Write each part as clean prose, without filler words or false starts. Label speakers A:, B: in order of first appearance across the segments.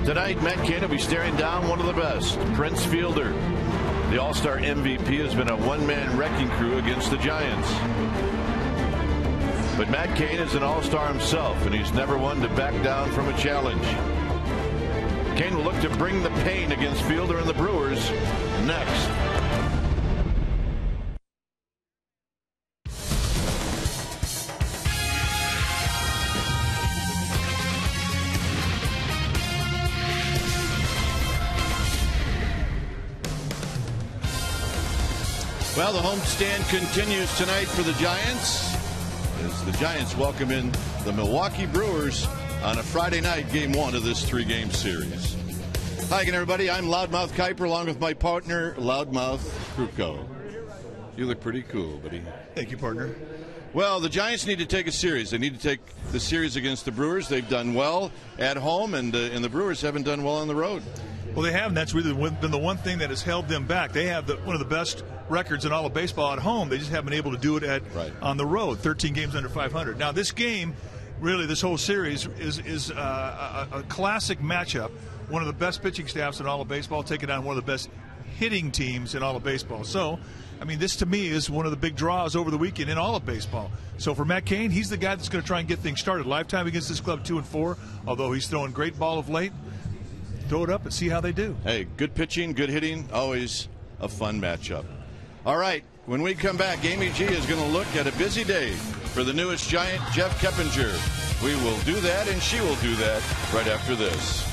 A: Tonight, Matt Cain will be staring down one of the best, Prince Fielder. The All-Star MVP has been a one-man wrecking crew against the Giants. But Matt Cain is an All-Star himself, and he's never one to back down from a challenge. Cain will look to bring the pain against Fielder and the Brewers next. Well, the homestand continues tonight for the Giants as the Giants welcome in the Milwaukee Brewers on a Friday night, game one of this three-game series. Hi again, everybody. I'm Loudmouth Kuiper along with my partner, Loudmouth Kruko. You look pretty cool, buddy.
B: Thank you, partner.
A: Well, the Giants need to take a series. They need to take the series against the Brewers. They've done well at home, and the Brewers haven't done well on the road.
B: Well, they have, and that's really been the one thing that has held them back. They have one of the best records in all of baseball at home. They just haven't been able to do it on the road, 13 games under 500. Now, this game, really, this whole series is a classic matchup. One of the best pitching staffs in all of baseball taking on one of the best hitting teams in all of baseball. So, I mean, this to me is one of the big draws over the weekend in all of baseball. So for Matt Cain, he's the guy that's going to try and get things started. Lifetime against this club 2-4, although he's throwing great ball of late. Throw it up and see how they do.
A: Hey, good pitching, good hitting, always a fun matchup. All right, when we come back, Amy G is going to look at a busy day for the newest Giant, Jeff Keppinger. We will do that, and she will do that right after this.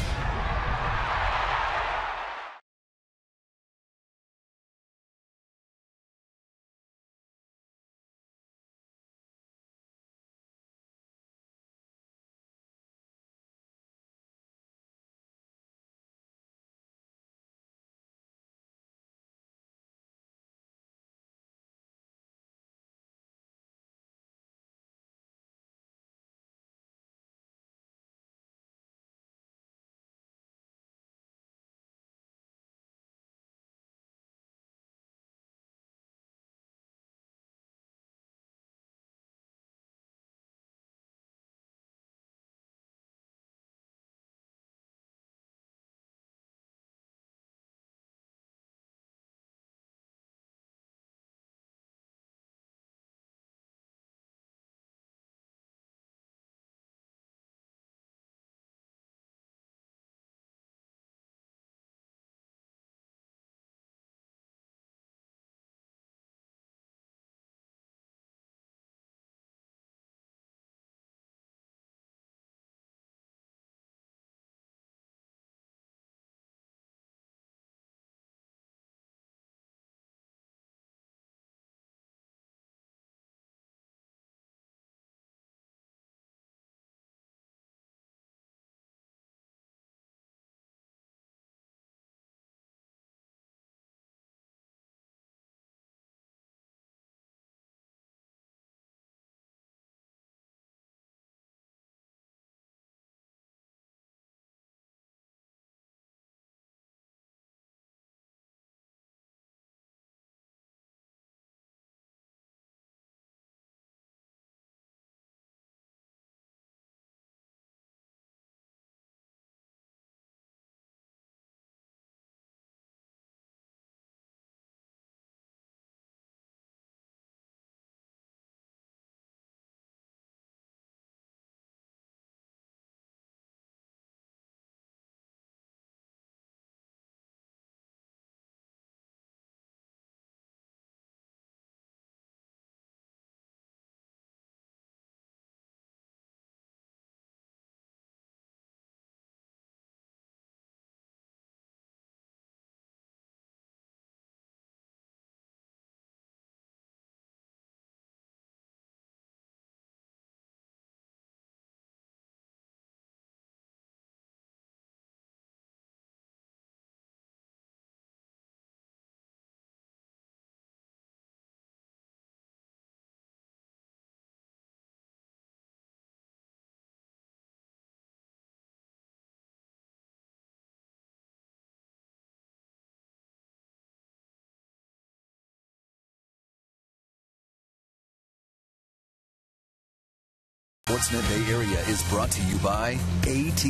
C: Sportsnet Bay Area is brought to you by AT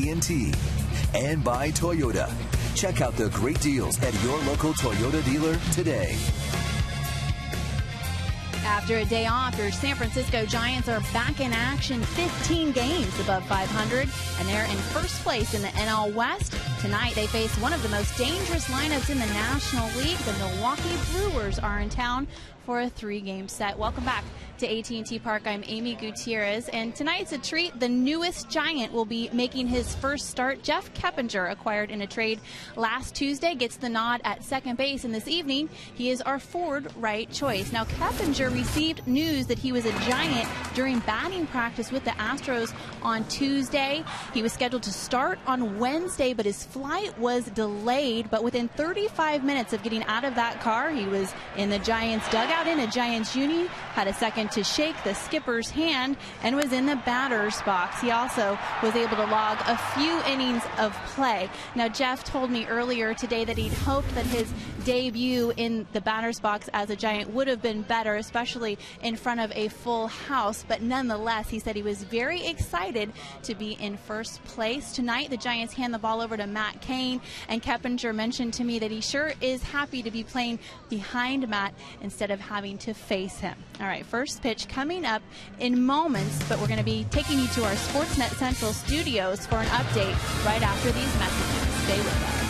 C: and by Toyota. Check out the great deals at your local Toyota dealer today.
D: After a day off, your San Francisco Giants are back in action, 15 games above 500, and they're in first place in the NL West. Tonight, they face one of the most dangerous lineups in the National League. The Milwaukee Brewers are in town for a 3-game set. Welcome back to AT Park. I'm Amy Gutierrez, and tonight's a treat. The newest Giant will be making his first start. Jeff Keppinger, acquired in a trade last Tuesday, gets the nod at second base, and this evening he is our forward right choice. Now, Keppinger received news that he was a Giant during batting practice with the Astros on Tuesday. He was scheduled to start on Wednesday, but his flight was delayed. But within 35 minutes of getting out of that car, he was in the Giants dugout in a Giants uni, had a second to shake the skipper's hand, and was in the batter's box. He also was able to log a few innings of play. Now, Jeff told me earlier today that he'd hoped that his debut in the batter's box as a Giant would have been better, especially in front of a full house. But nonetheless, he said he was very excited to be in first place. Tonight, the Giants hand the ball over to Matt Cain, and Keppinger mentioned to me that he sure is happy to be playing behind Matt instead of having to face him. All right, first pitch coming up in moments, but we're going to be taking you to our Sportsnet Central studios for an update right after these messages. Stay with us.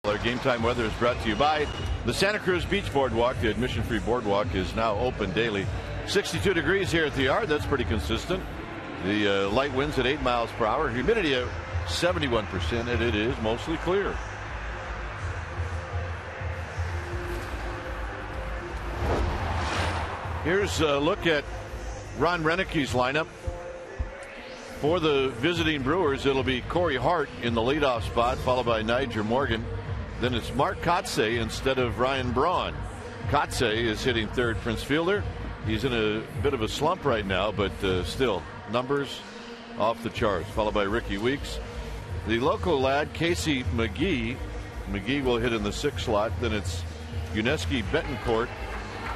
A: Our Game Time weather is brought to you by the Santa Cruz Beach Boardwalk. The admission-free boardwalk is now open daily. 62 degrees here at the Yard. That's pretty consistent. The light winds at 8 miles per hour. Humidity at 71%, and it is mostly clear. Here's a look at Ron Renicke's lineup. For the visiting Brewers, it'll be Corey Hart in the leadoff spot, followed by Nigel Morgan. Then it's Mark Kotsay instead of Ryan Braun. Kotsay is hitting third Prince fielder. He's in a bit of a slump right now, but still, numbers off the charts, followed by Ricky Weeks. The local lad, Casey McGee. McGee will hit in the 6th slot. Then it's Yuneski Betancourt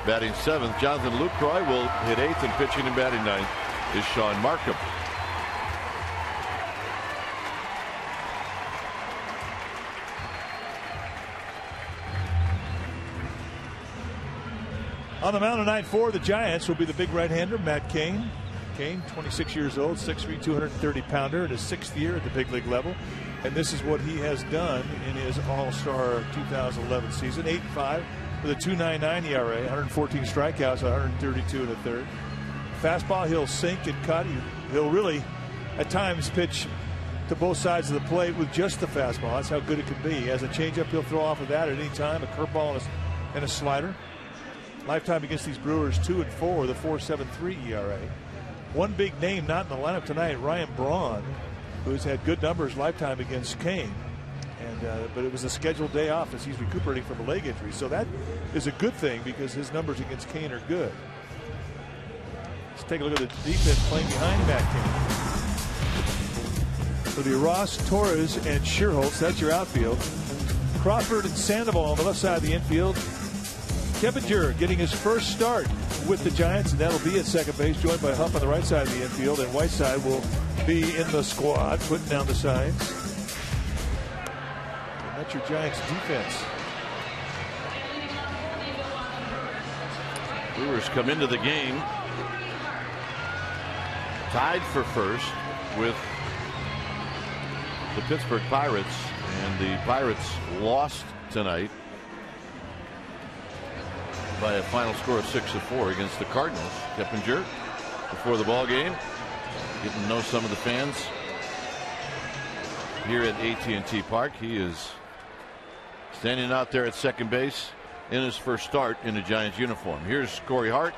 A: batting 7th. Jonathan Lucroy will hit 8th, and pitching and batting 9th is Sean Markham.
B: On the mound tonight for the Giants will be the big right-hander, Matt Cain. Cain, 26 years old, 6'3", 230-pounder in his 6th year at the big league level. And this is what he has done in his All-Star 2011 season. 8-5 with a 2.99 ERA, 114 strikeouts, 132 in the third. Fastball, he'll sink and cut. He'll really, at times, pitch to both sides of the plate with just the fastball. That's how good it can be. He has a changeup he'll throw off of that at any time, a curveball and a slider. Lifetime against these Brewers, 2-4 with a 4.73 ERA. One big name not in the lineup tonight, Ryan Braun, who's had good numbers lifetime against Cain. But it was a scheduled day off as he's recuperating from a leg injury. So that is a good thing because his numbers against Cain are good. Let's take a look at the defense playing behind Matt Cain. So the Ross, Torres, and Scherholtz, that's your outfield. Crawford and Sandoval on the left side of the infield. Keppinger getting his first start with the Giants, and that'll be at second base, joined by Huff on the right side of the infield, and Whiteside will be in the squad, putting down the sides. And that's your Giants defense.
A: Brewers come into the game tied for first with the Pittsburgh Pirates, and the Pirates lost tonight by a final score of 6-4 against the Cardinals. Keppinger, before the ball game, getting to know some of the fans here at AT Park. He is standing out there at second base in his first start in a Giants uniform. Here's Corey Hart,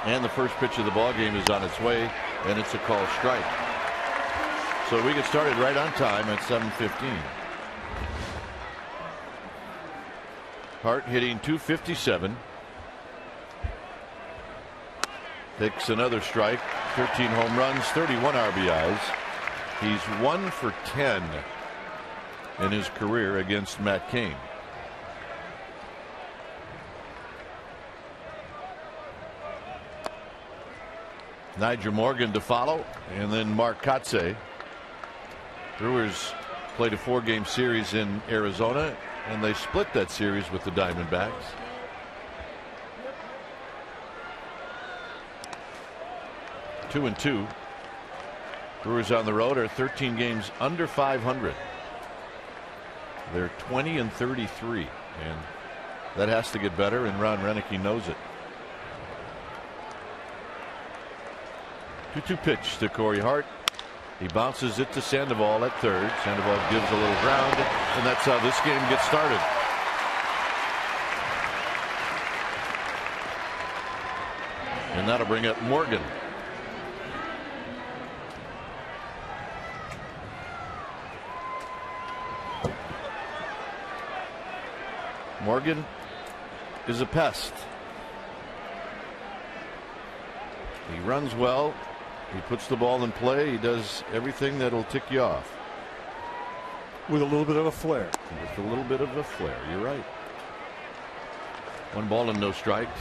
A: and the first pitch of the ball game is on its way, and it's a called strike. So we get started right on time at 7:15. Hart hitting .257. Takes another strike. 13 home runs, 31 RBIs. He's 1 for 10 in his career against Matt Cain. Nigel Morgan to follow, and then Mark Kotsay. Brewers played a 4-game series in Arizona, and they split that series with the Diamondbacks. Two and 2. Brewers on the road are 13 games under 500. They're 20 and 33, and that has to get better, and Ron Rennicke knows it. 2-2 pitch to Corey Hart. He bounces it to Sandoval at third. Sandoval gives a little ground, and that's how this game gets started. And that'll bring up Morgan. Morgan is a pest. He runs well. He puts the ball in play. He does everything that'll tick you off.
B: With a little bit of a flair.
A: With a little bit of a flair. You're right. 1 ball and no strikes.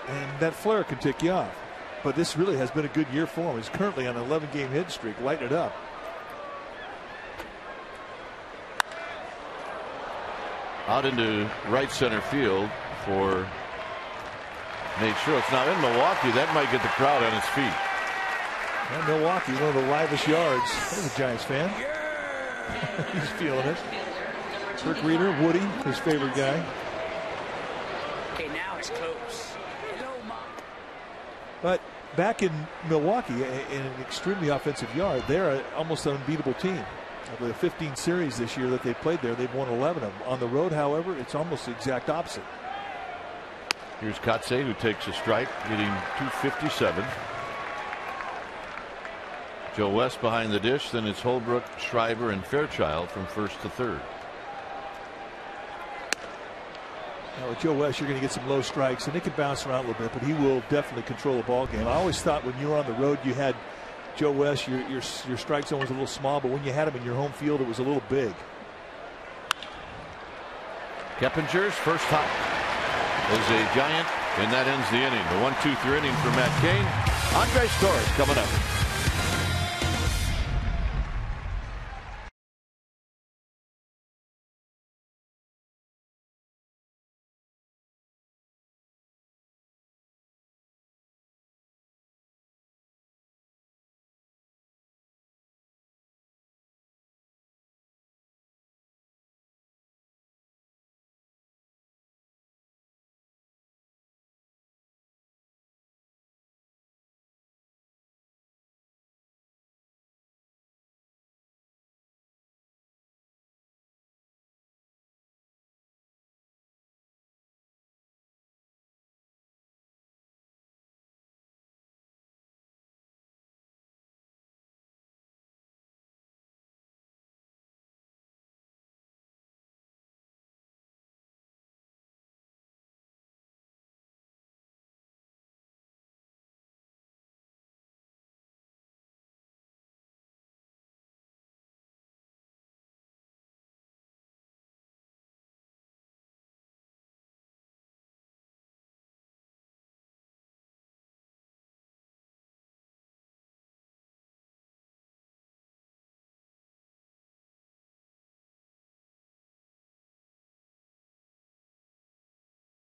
B: And that flair can tick you off. But this really has been a good year for him. He's currently on an 11-game hit streak. Lighten it up.
A: Out into right center field for Nate Schultz. Now in Milwaukee, that might get the crowd on its feet.
B: And Milwaukee, one of the livest yards. There's a Giants fan. He's feeling it. Kirk Reeder, Woody, his favorite guy.
E: Okay, now it's close.
B: But back in Milwaukee, in an extremely offensive yard, they're almost an unbeatable team. Of the 15 series this year that they've played there, they've won 11 of them. On the road, however, it's almost the exact opposite.
A: Here's Kotze, who takes a strike, hitting .257. Joe West behind the dish. Then it's Holbrook, Schreiber, and Fairchild from first to third.
B: Now with Joe West, you're going to get some low strikes, and it can bounce around a little bit, but he will definitely control the ball game. I always thought when you were on the road, you had Joe West, your strike zone was a little small, but when you had him in your home field, it was a little big.
A: Keppinger's first hop is a giant, and that ends the inning. The 1-2-3 inning for Matt Cain. Andres Torres coming up.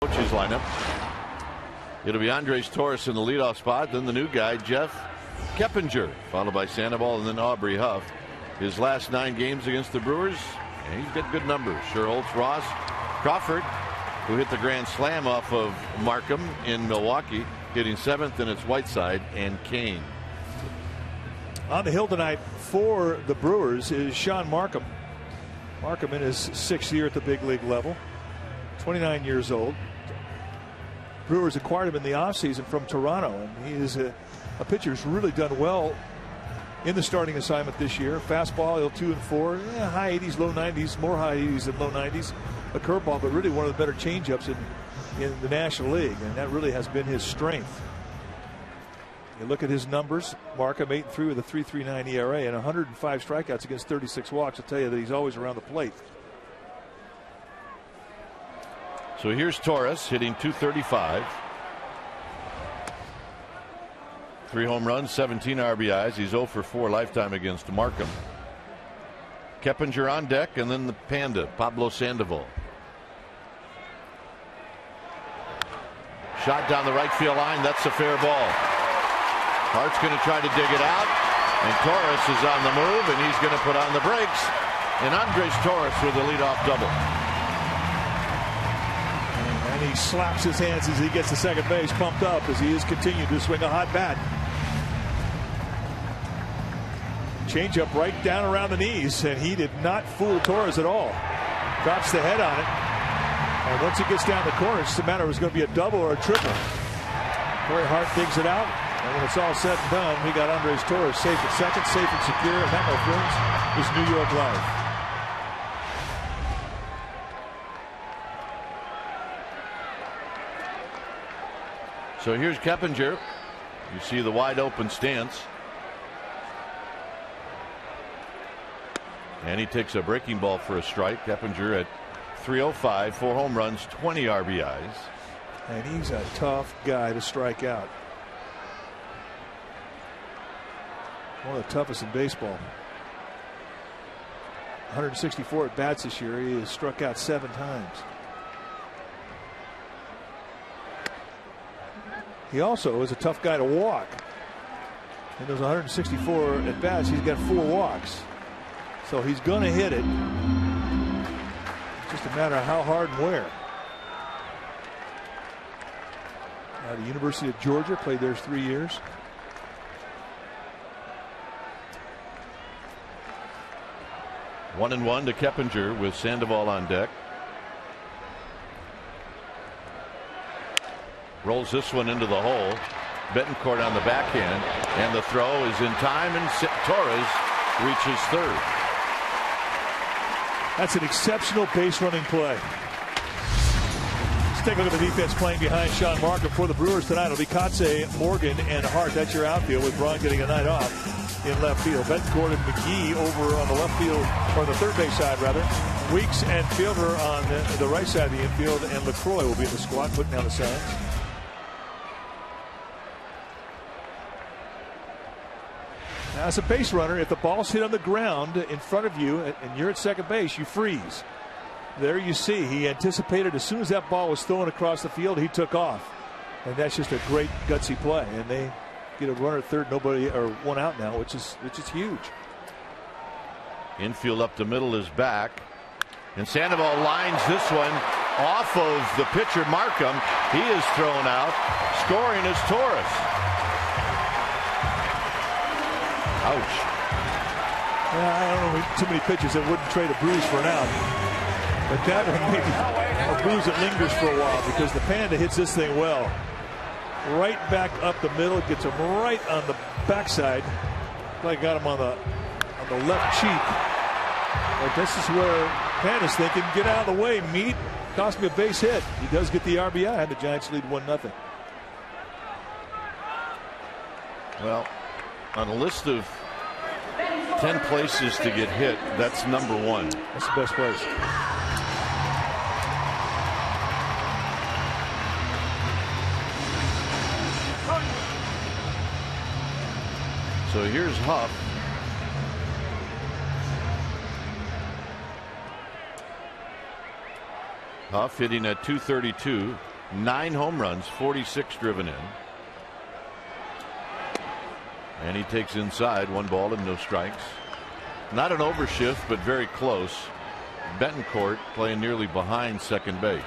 A: Coaches lineup. It'll be Andres Torres in the leadoff spot. Then the new guy, Jeff Keppinger, followed by Sandoval and then Aubrey Huff. His last 9 games against the Brewers, and he's got good numbers. Sherholtz, Ross, Crawford, who hit the grand slam off of Markham in Milwaukee, hitting 7th, and it's Whiteside and Kane.
B: On the hill tonight for the Brewers is Sean Markham. Markham in his 6th year at the big league level, 29 years old. Brewers acquired him in the offseason from Toronto, and he is a pitcher who's really done well in the starting assignment this year. Fastball, he'll 2 and 4, high 80s, low 90s, more high 80s than low 90s. A curveball, but really one of the better changeups in the National League, and that really has been his strength. You look at his numbers, Markham 8-3 with a 3.39 ERA and 105 strikeouts against 36 walks. I'll tell you that he's always around the plate.
A: So here's Torres hitting .235. 3 home runs, 17 RBIs. He's 0 for 4 lifetime against Markham. Keppinger on deck, and then the Panda, Pablo Sandoval. Shot down the right field line. That's a fair ball. Hart's going to try to dig it out, and Torres is on the move, and he's going to put on the brakes. And Andres Torres with a leadoff double.
B: And he slaps his hands as he gets to second base, pumped up as he is continuing to swing a hot bat. Changeup right down around the knees, and he did not fool Torres at all. Drops the head on it, and once he gets down the corner, it's just a matter of it's going to be a double or a triple. Corey Hart digs it out, and when it's all said and done, we got Andres Torres safe at second, safe and secure, and that, my friends, is New York Life.
A: So here's Keppinger. You see the wide open stance. And he takes a breaking ball for a strike. Keppinger at .305, 4 home runs, 20 RBIs.
B: And he's a tough guy to strike out. One of the toughest in baseball. 164 at bats this year. He has struck out 7 times. He also is a tough guy to walk. In those 164 at bats, he's got 4 walks. So he's going to hit it. Just a matter of how hard and where. The University of Georgia, played there 3 years.
A: One and one to Keppinger with Sandoval on deck. Rolls this one into the hole. Betancourt on the backhand, and the throw is in time, and Torres reaches third.
B: That's an exceptional base running play. Let's take a look at the defense playing behind Sean Markham for the Brewers tonight. It'll be Kotze, Morgan, and Hart. That's your outfield, with Braun getting a night off in left field. Betancourt and McGee over on the left field, or the third base side rather. Weeks and Fielder on the right side of the infield, and LaCroix will be in the squad putting down the signs. Now, as a base runner, if the ball's hit on the ground in front of you and you're at second base, you freeze. There you see, he anticipated as soon as that ball was thrown across the field, he took off. And that's just a great gutsy play. And they get a runner at third, nobody, or one out now, which is huge.
A: Infield up the middle is back. And Sandoval lines this one off of the pitcher Markham. He is thrown out. Scoring is Torres. Ouch.
B: Yeah, I don't know too many pitchers that wouldn't trade a bruise for an out. But that one maybe a bruise that lingers for a while, because the Panda hits this thing well. Right back up the middle, gets him right on the backside. Like got him on the left cheek. But this is where Panda's thinking, get out of the way, meat. Cost me a base hit. He does get the RBI, and the Giants lead 1-0.
A: Well, on a list of 10 places to get hit, that's number one.
B: That's the best place.
A: So here's Huff. Huff hitting at .232, 9 home runs, 46 driven in. And he takes inside, 1 ball and no strikes. Not an overshift, but very close. Betancourt playing nearly behind second base.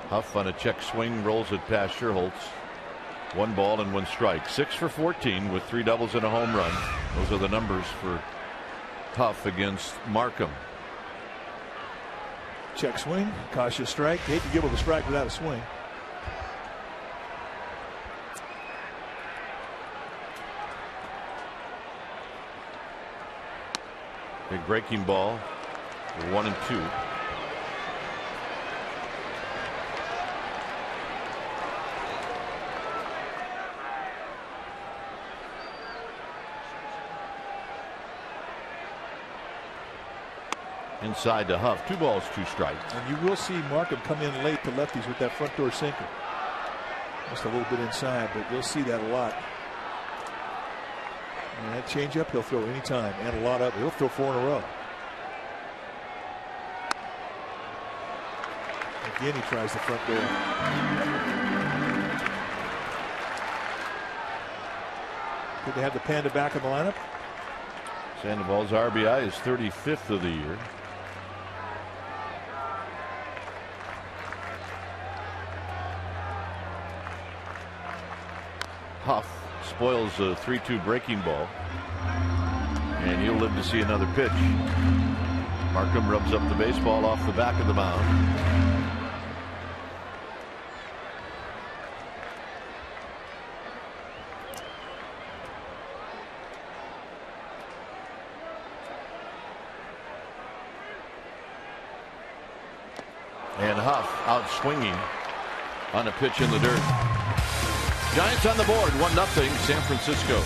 A: Huff on a check swing, rolls it past Sherholtz. 1 ball and 1 strike. 6 for 14 with 3 doubles and a home run. Those are the numbers for Huff against Markham.
B: Check swing, cautious strike. Hate to give him a strike without a swing.
A: Big breaking ball. 1 and 2. Inside to Huff. 2 balls, 2 strikes.
B: And you will see Markham come in late to lefties with that front door sinker. Just a little bit inside, but you'll see that a lot. And that changeup he'll throw anytime, and a lot of it. He'll throw 4 in a row. Again, he tries the front door. Good to have the Panda back in the lineup.
A: Sandoval's RBI is 35th of the year. Huff spoils a 3-2 breaking ball, and he'll live to see another pitch. Markham rubs up the baseball off the back of the mound. And Huff out swinging on a pitch in the dirt. Giants on the board, 1-0 San Francisco.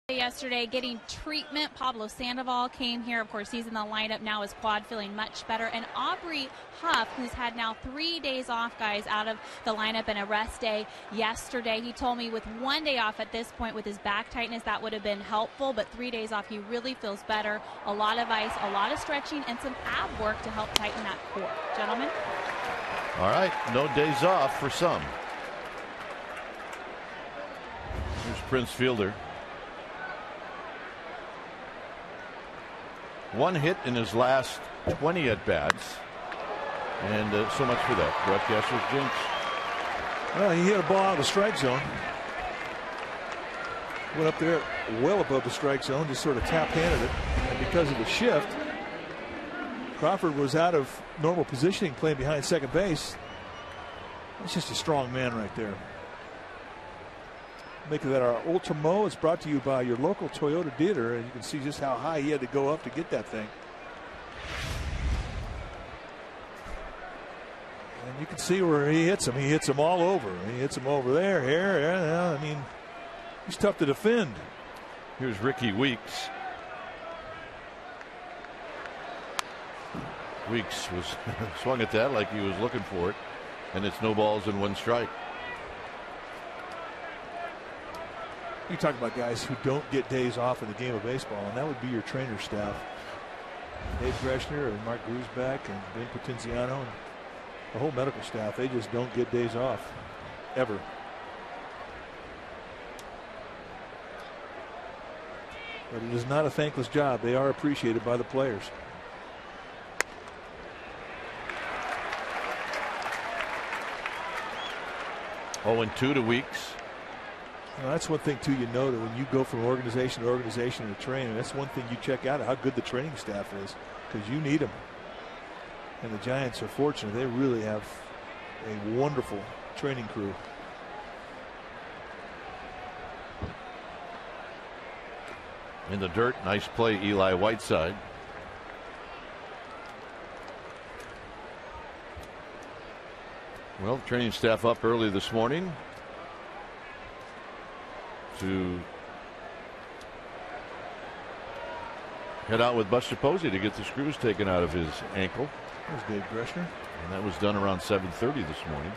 D: Yesterday getting treatment. Pablo Sandoval came here. Of course, he's in the lineup now, his quad feeling much better. And Aubrey Huff, who's had now 3 days off, guys, out of the lineup and a rest day yesterday. He told me with 1 day off at this point with his back tightness, that would have been helpful. But 3 days off, he really feels better. A lot of ice, a lot of stretching, and some ab work to help tighten that core. Gentlemen?
A: All right, no days off for some. Here's Prince Fielder. 1 hit in his last 20 at-bats. And so much for that. Broadcaster's jinx.
B: Well, he hit a ball out of the strike zone. Went up there well above the strike zone, just sort of tap-handed it. And because of the shift, Crawford was out of normal positioning playing behind second base. That's just a strong man right there. Make of that our Ultimo is brought to you by your local Toyota dealer, and you can see just how high he had to go up to get that thing. And you can see where he hits him. He hits him all over. He hits him over there, here. I mean, he's tough to defend.
A: Here's Ricky Weeks. Weeks was swung at that like he was looking for it, and it's no balls and 1 strike.
B: You talk about guys who don't get days off in the game of baseball, and that would be your trainer staff. Dave Greshner and Mark Grusbeck and Ben Potenziano and the whole medical staff. They just don't get days off, ever. But it is not a thankless job. They are appreciated by the players.
A: Oh, and 2 to Weeks.
B: Well, that's one thing, too, you know, that when you go from organization to organization in training, that's one thing you check out, how good the training staff is, because you need them. And the Giants are fortunate. They really have a wonderful training crew.
A: In the dirt, nice play, Eli Whiteside. Well, training staff up early this morning to head out with Buster Posey to get the screws taken out of his ankle.
B: There's Dave Greshner.
A: And that was done around 7:30 this morning.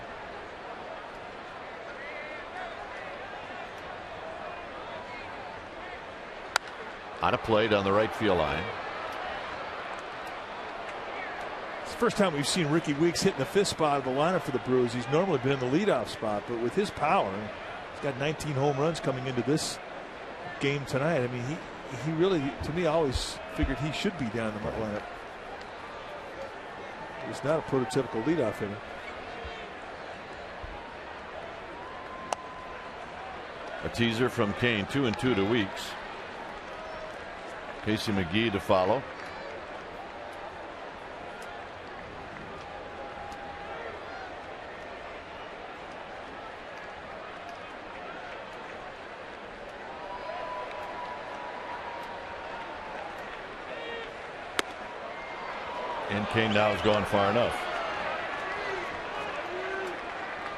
A: On a play down the right field line.
B: It's the first time we've seen Ricky Weeks hitting the 5th spot of the lineup for the Brewers. He's normally been in the leadoff spot, but with his power, he's got 19 home runs coming into this game tonight. I mean, he really, to me, always figured he should be down in the lineup. He's not a prototypical leadoff hitter.
A: A teaser from Kane, 2-2 to Weeks. Casey McGee to follow. And Kane now has gone far enough.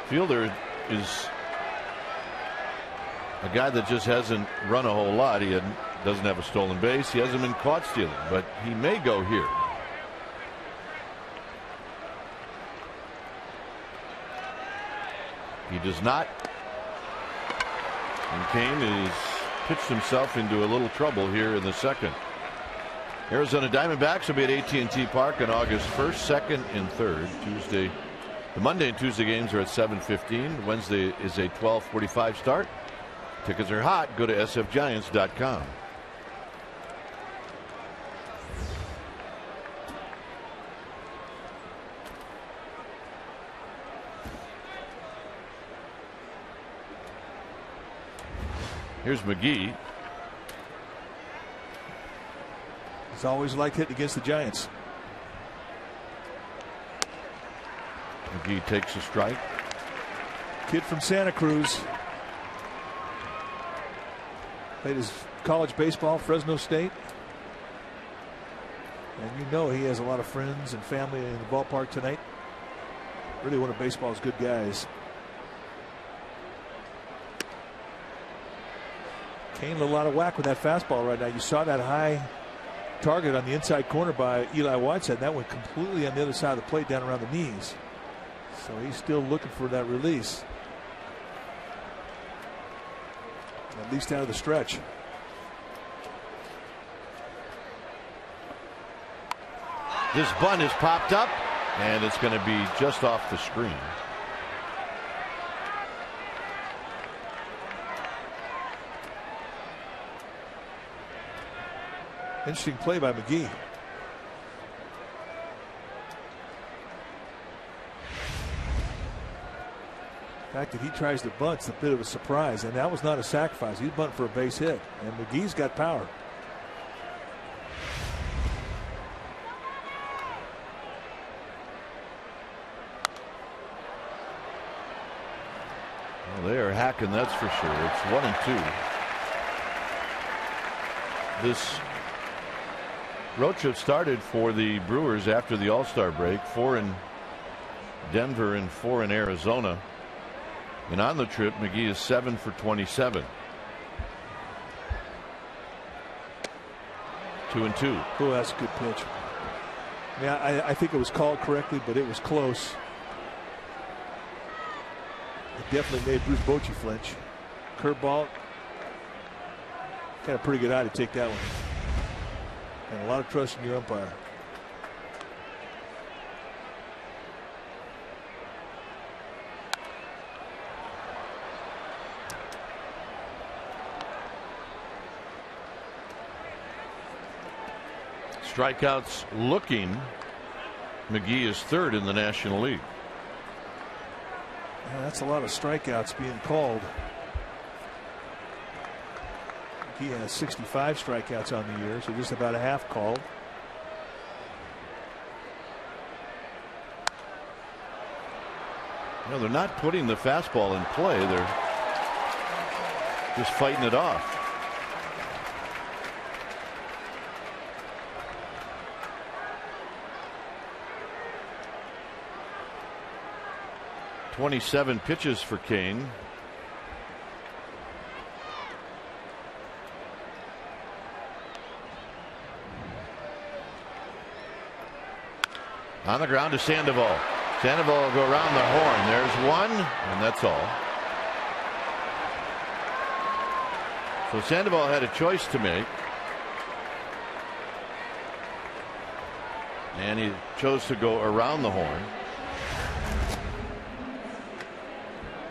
A: Fielder is a guy that just hasn't run a whole lot. He doesn't have a stolen base. He hasn't been caught stealing, but he may go here. He does not. And Kane has pitched himself into a little trouble here in the second. Arizona Diamondbacks will be at AT&T Park on August 1st, 2nd, and 3rd. Tuesday. The Monday and Tuesday games are at 7:15. Wednesday is a 12:45 start. Tickets are hot. Go to sfgiants.com. Here's McGee.
B: He's always liked hitting against the Giants.
A: McGee takes a strike.
B: Kid from Santa Cruz. Played his college baseball, Fresno State. And you know he has a lot of friends and family in the ballpark tonight. Really one of baseball's good guys. Kane a lot of whack with that fastball right now. You saw that high target on the inside corner by Eli Whiteside. That went completely on the other side of the plate down around the knees. So he's still looking for that release. At least out of the stretch.
A: This bunt is popped up, and it's going to be just off the screen.
B: Interesting play by McGee. The fact that he tries to bunt's a bit of a surprise, and that was not a sacrifice. He's bunting for a base hit, and McGee's got power.
A: Well, they are hacking, that's for sure. It's 1-2. This road trip started for the Brewers after the All-Star break. 4 in Denver and 4 in Arizona. And on the trip, McGee is 7 for 27. 2-2.
B: Oh, that's a good pitch. Yeah, I think it was called correctly, but it was close. It definitely made Bruce Bochy flinch. Curveball. Got a pretty good eye to take that one. And a lot of trust in your umpire.
A: Strikeouts looking. McGee is 3rd in the National League.
B: Yeah, that's a lot of strikeouts being called. He has 65 strikeouts on the year, so just about a half called.
A: No, they're not putting the fastball in play. They're just fighting it off. "27 pitches for Kane. On the ground to Sandoval. Sandoval will go around the horn. There's one, and that's all. So Sandoval had a choice to make, and he chose to go around the horn.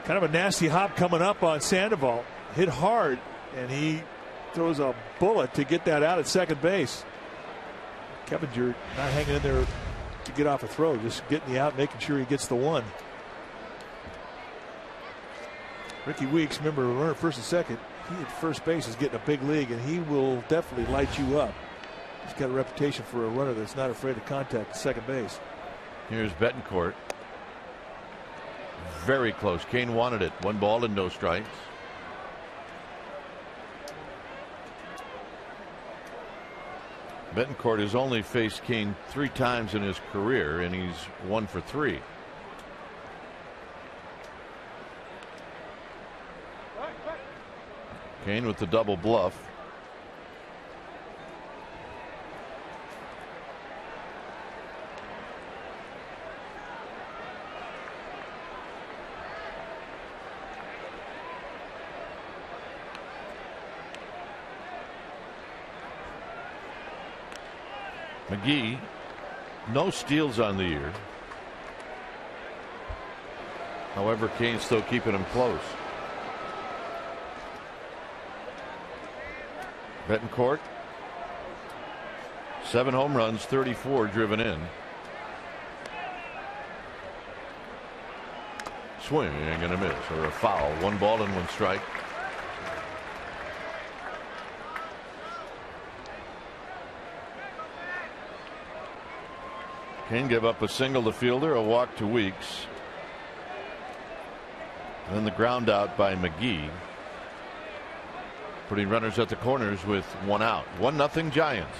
B: Kind of a nasty hop coming up on Sandoval. Hit hard, and he throws a bullet to get that out at second base. Keppinger not hanging in there to get off a throw, just getting the out, making sure he gets the one. Ricky Weeks, remember, runner first and second. He at first base is getting a big league, and he will definitely light you up. He's got a reputation for a runner that's not afraid of contact at second base.
A: Here's Betancourt. Very close. Kane wanted it. 1 ball and no strikes. Betancourt has only faced Kane 3 times in his career, and he's 1 for 3. Kane with the double bluff. McGee, no steals on the year. However, Kane's still keeping him close. Betancourt, 7 home runs, 34 driven in. Swing and a miss, or a foul. 1 ball and 1 strike. Kane gave up a single to Fielder, a walk to Weeks. And then the ground out by McGee, putting runners at the corners with 1 out. 1-0 Giants.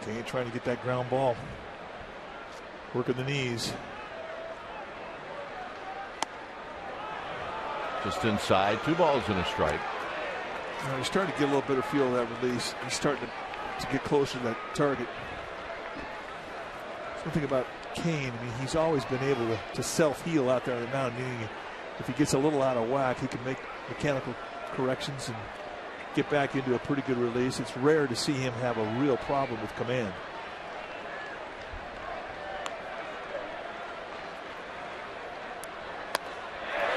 B: Kane trying to get that ground ball. Working the knees.
A: Just inside, 2 balls and a strike.
B: He's starting to get a little better feel of that release. He's starting to get closer to that target. Something about Kane, I mean, he's always been able to self-heal out there on the mound, meaning if he gets a little out of whack, he can make mechanical corrections and get back into a pretty good release. It's rare to see him have a real problem with command.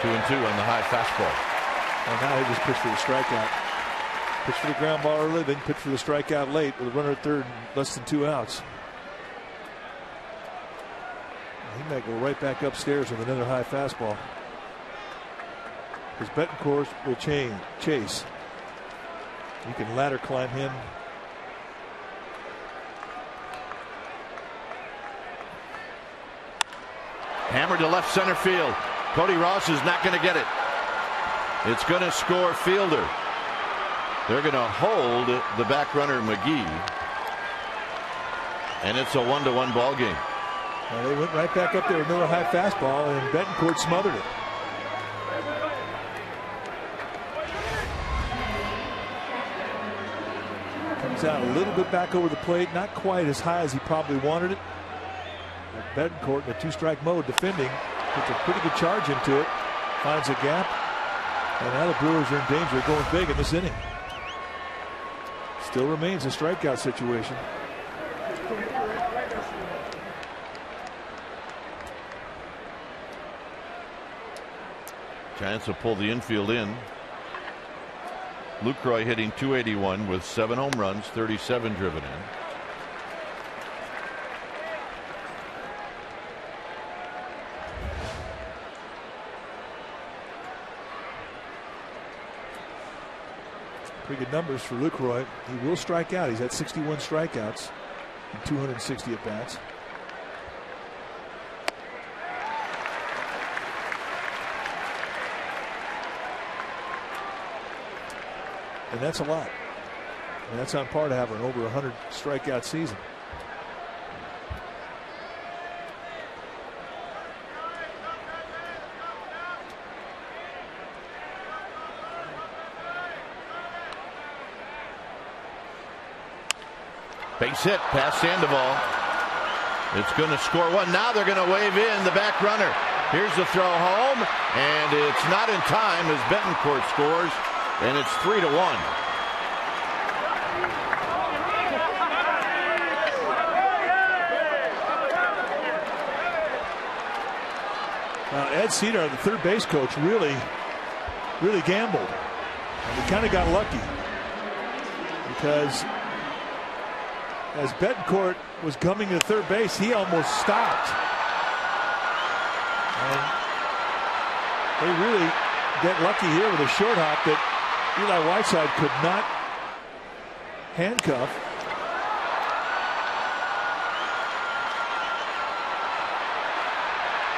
A: Two and 2 on the high fastball.
B: And now he just pitched for the strikeout. Pitch for the ground ball early, then pitch for the strikeout late with a runner at third and less than 2 outs. He might go right back upstairs with another high fastball. His Betancourt will chase. You can ladder climb him.
A: Hammered to left center field. Cody Ross is not going to get it. It's going to score Fielder. They're going to hold the back runner McGee. And it's a 1-1 ball game.
B: Well, they went right back up there with another high fastball, and Betancourt smothered it. Comes out a little bit back over the plate, not quite as high as he probably wanted it. But Betancourt in a 2-strike mode defending, puts a pretty good charge into it, finds a gap, and now the Brewers are in danger of going big in this inning. Still remains a strikeout situation.
A: Giants will pull the infield in. Lucroy hitting .281 with 7 home runs, 37 driven in.
B: Pretty good numbers for Lucroy. He will strike out. He's had 61 strikeouts and 260 at bats. And that's a lot. And that's on par to have an over 100 strikeout season.
A: Base hit past Sandoval. It's going to score 1. Now they're going to wave in the back runner. Here's the throw home, and it's not in time as Betancourt scores, and it's 3-1.
B: Ed Cedar, the third base coach, really gambled. And he kind of got lucky because as Betancourt was coming to third base, he almost stopped. And they really get lucky here with a short hop that Eli Whiteside could not handcuff.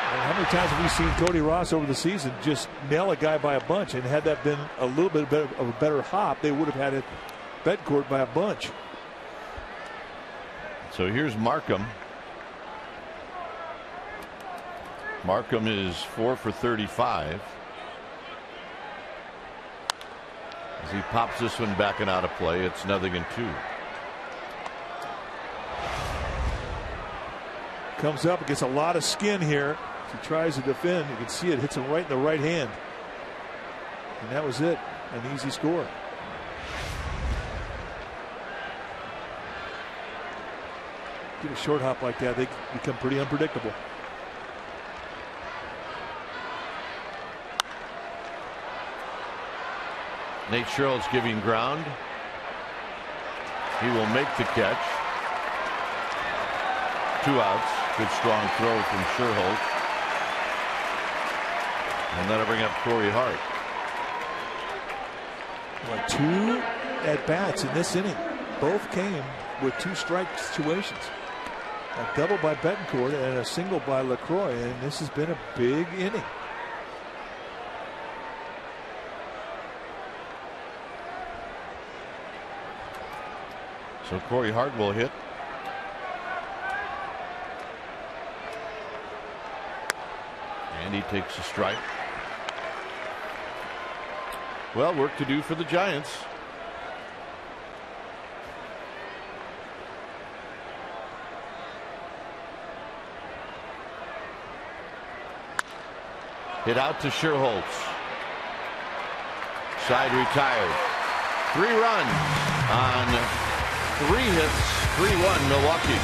B: And how many times have we seen Cody Ross over the season just nail a guy by a bunch? And had that been a little bit of a better hop, they would have had it Betancourt by a bunch.
A: So here's Markham. Markham is 4 for 35. As he pops this one back and out of play, it's 0-2.
B: Comes up, gets a lot of skin here. He tries to defend. You can see it hits him right in the right hand. And that was it. An easy score. Get a short hop like that, they become pretty unpredictable.
A: Nate Sherrill's giving ground. He will make the catch. 2 outs. Good strong throw from Sherholt. And that'll bring up Corey Hart.
B: Well, 2 at-bats in this inning. Both came with 2-strike situations. A double by Betancourt and a single by LaCroix, and this has been a big inning.
A: So Corey Hart will hit. And he takes a strike. Well, work to do for the Giants. Hit out to Sherholtz. Side retired. 3 runs on 3 hits. 3-1 Milwaukee.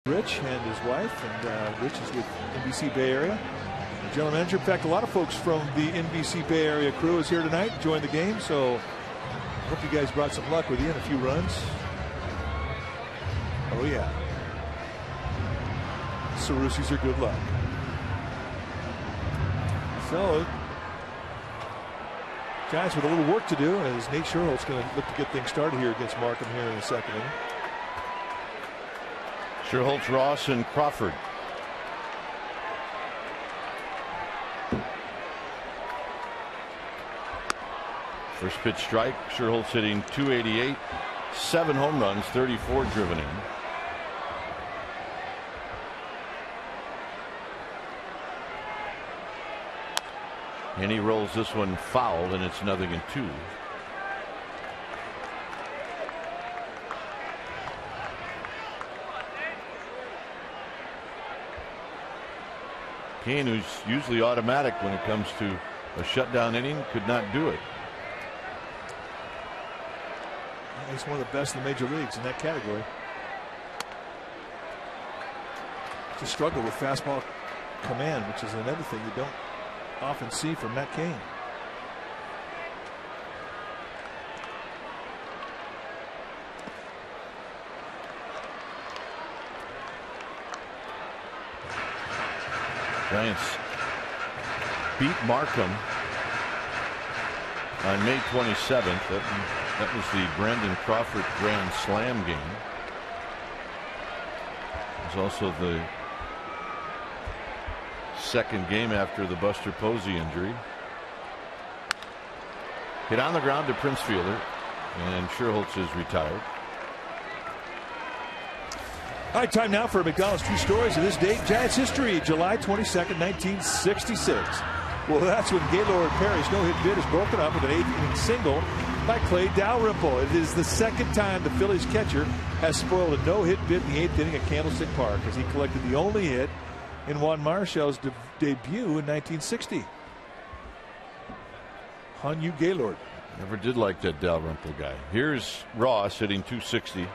B: Rich and his wife, and Rich is with NBC Bay Area. The general manager, in fact, a lot of folks from the NBC Bay Area crew is here tonight, join the game, so hope you guys brought some luck with you and a few runs. Oh yeah. Cerrusi's are good luck. So Giants with a little work to do, as Nate Sherholt's going to look to get things started here against Markham here in the second inning.
A: Sherholtz, Ross, and Crawford. First pitch strike. Sherholtz hitting .288, 7 home runs, 34 driven in. And he rolls this one foul, and it's 0-2. Kane, who's usually automatic when it comes to a shutdown inning, could not do it.
B: He's one of the best in the major leagues in that category. Just struggle with fastball command, which is another thing you don't often see from Matt Kane.
A: Giants beat Markham on May 27th. That was the Brandon Crawford Grand Slam game. It was also the second game after the Buster Posey injury. Hit on the ground to Prince Fielder, and Sherholtz is retired.
B: All right, time now for McDonald's True Stories of this date in Giants history, July 22nd, 1966. Well, that's when Gaylord Perry's no-hit bid is broken up with an 8th-inning single by Clay Dalrymple. It is the second time the Phillies catcher has spoiled a no-hit bid in the 8th inning at Candlestick Park, as he collected the only hit in Juan Marshall's debut in 1960. Hanyu Gaylord.
A: Never did like that Dalrymple guy. Here's Ross hitting .260.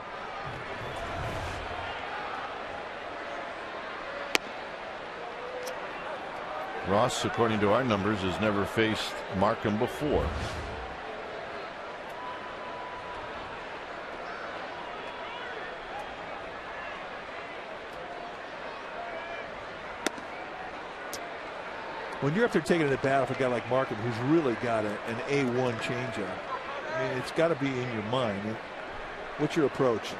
A: Ross, according to our numbers, has never faced Markham before.
B: When you're up there taking it at bat with a guy like Markham, who's really got an A1 changeup, I mean, it's got to be in your mind. What's your approach?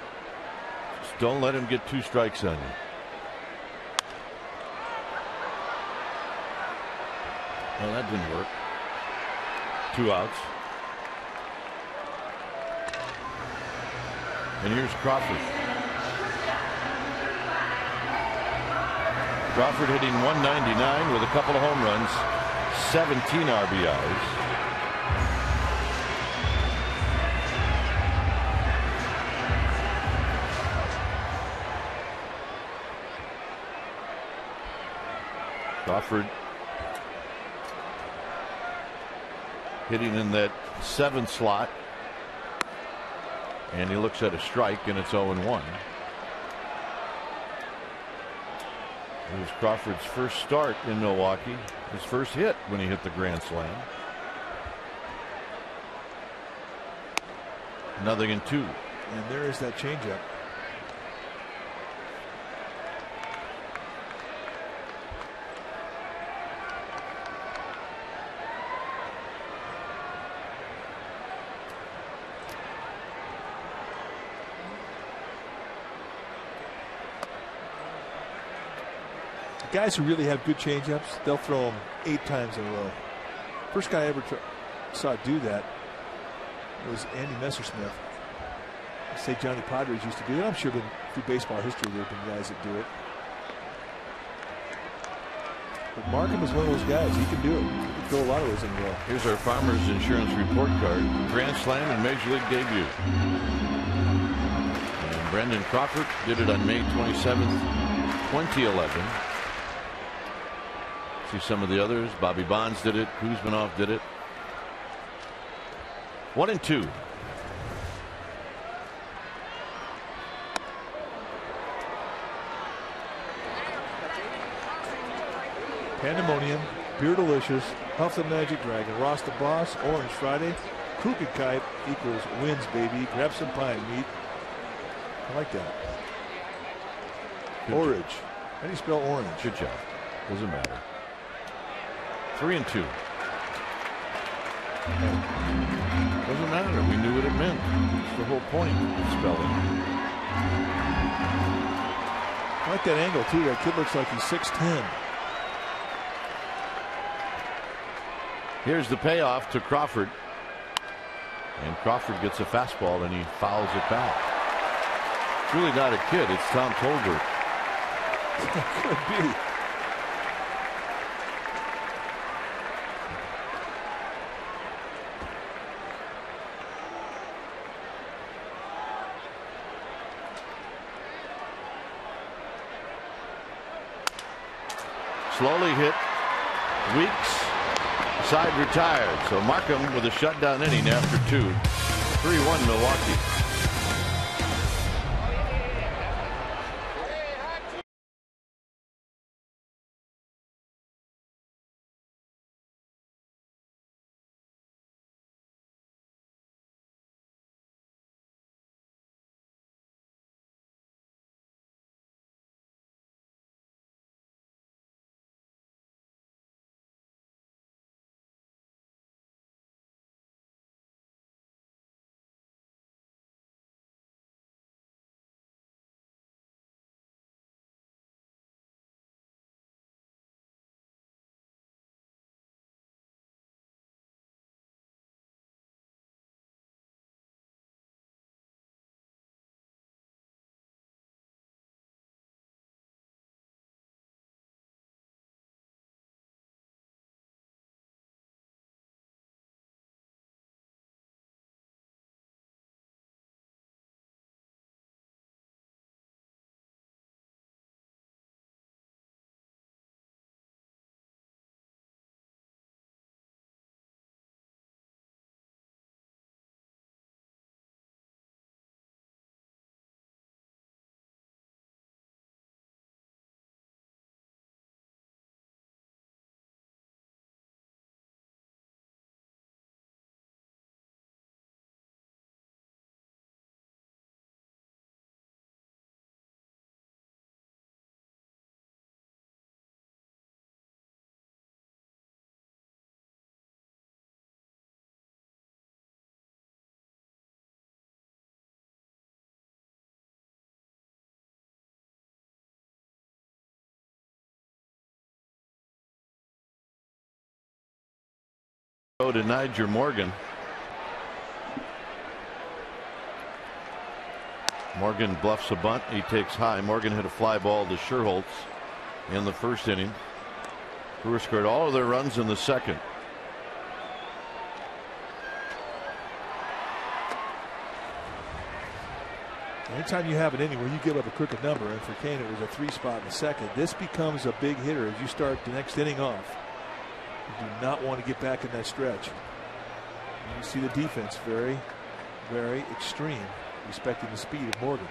A: Just don't let him get 2 strikes on you. Well, that didn't work. 2 outs. And here's Crawford. Crawford hitting .199 with a couple of home runs, 17 RBIs. Crawford hitting in that 7th slot. And he looks at a strike, and it's 0-1. It was Crawford's first start in Milwaukee, his first hit when he hit the grand slam. 0-2.
B: And there is that changeup. Guys who really have good changeups, they'll throw them 8 times in a row. First guy I ever saw do that was Andy Messersmith. I say Johnny Padres used to do it. I'm sure through baseball history there have been guys that do it. But Markham is one of those guys. He can do it. He can throw a lot of those in a row.
A: Here's our Farmers Insurance report card. Grand Slam and Major League debut. And Brendan Crawford did it on May 27th, 2011. See some of the others. Bobby Bonds did it. Kuzmanov did it. 1-2.
B: Pandemonium, Beer Delicious, Huff the Magic Dragon, Ross the Boss, Orange Friday, Crooked Kite equals wins, baby. Grab some pine meat. I like that. Orange. How do you spell orange?
A: Good job. Doesn't matter. 3-2. Doesn't matter. We knew what it meant. It's the whole point of spelling.
B: I like that angle too. That kid looks like he's 6'10".
A: Here's the payoff to Crawford. And Crawford gets a fastball and he fouls it back. It's really not a kid. It's Tom Tolbert.
B: Could be.
A: Slowly hit. Weeks. Side retired. So Markham with a shutdown inning after 2. 3-1 Milwaukee. To Niger Morgan. Morgan bluffs a bunt. He takes high. Morgan hit a fly ball to Sherholtz in the first inning. Brewers scored all of their runs in the second.
B: Anytime you have an inning where you give up a crooked number, and for Kane it was a 3 spot in the second, this becomes a big hitter as you start the next inning off. You do not want to get back in that stretch. And you see the defense very, very extreme, respecting the speed of Morgan.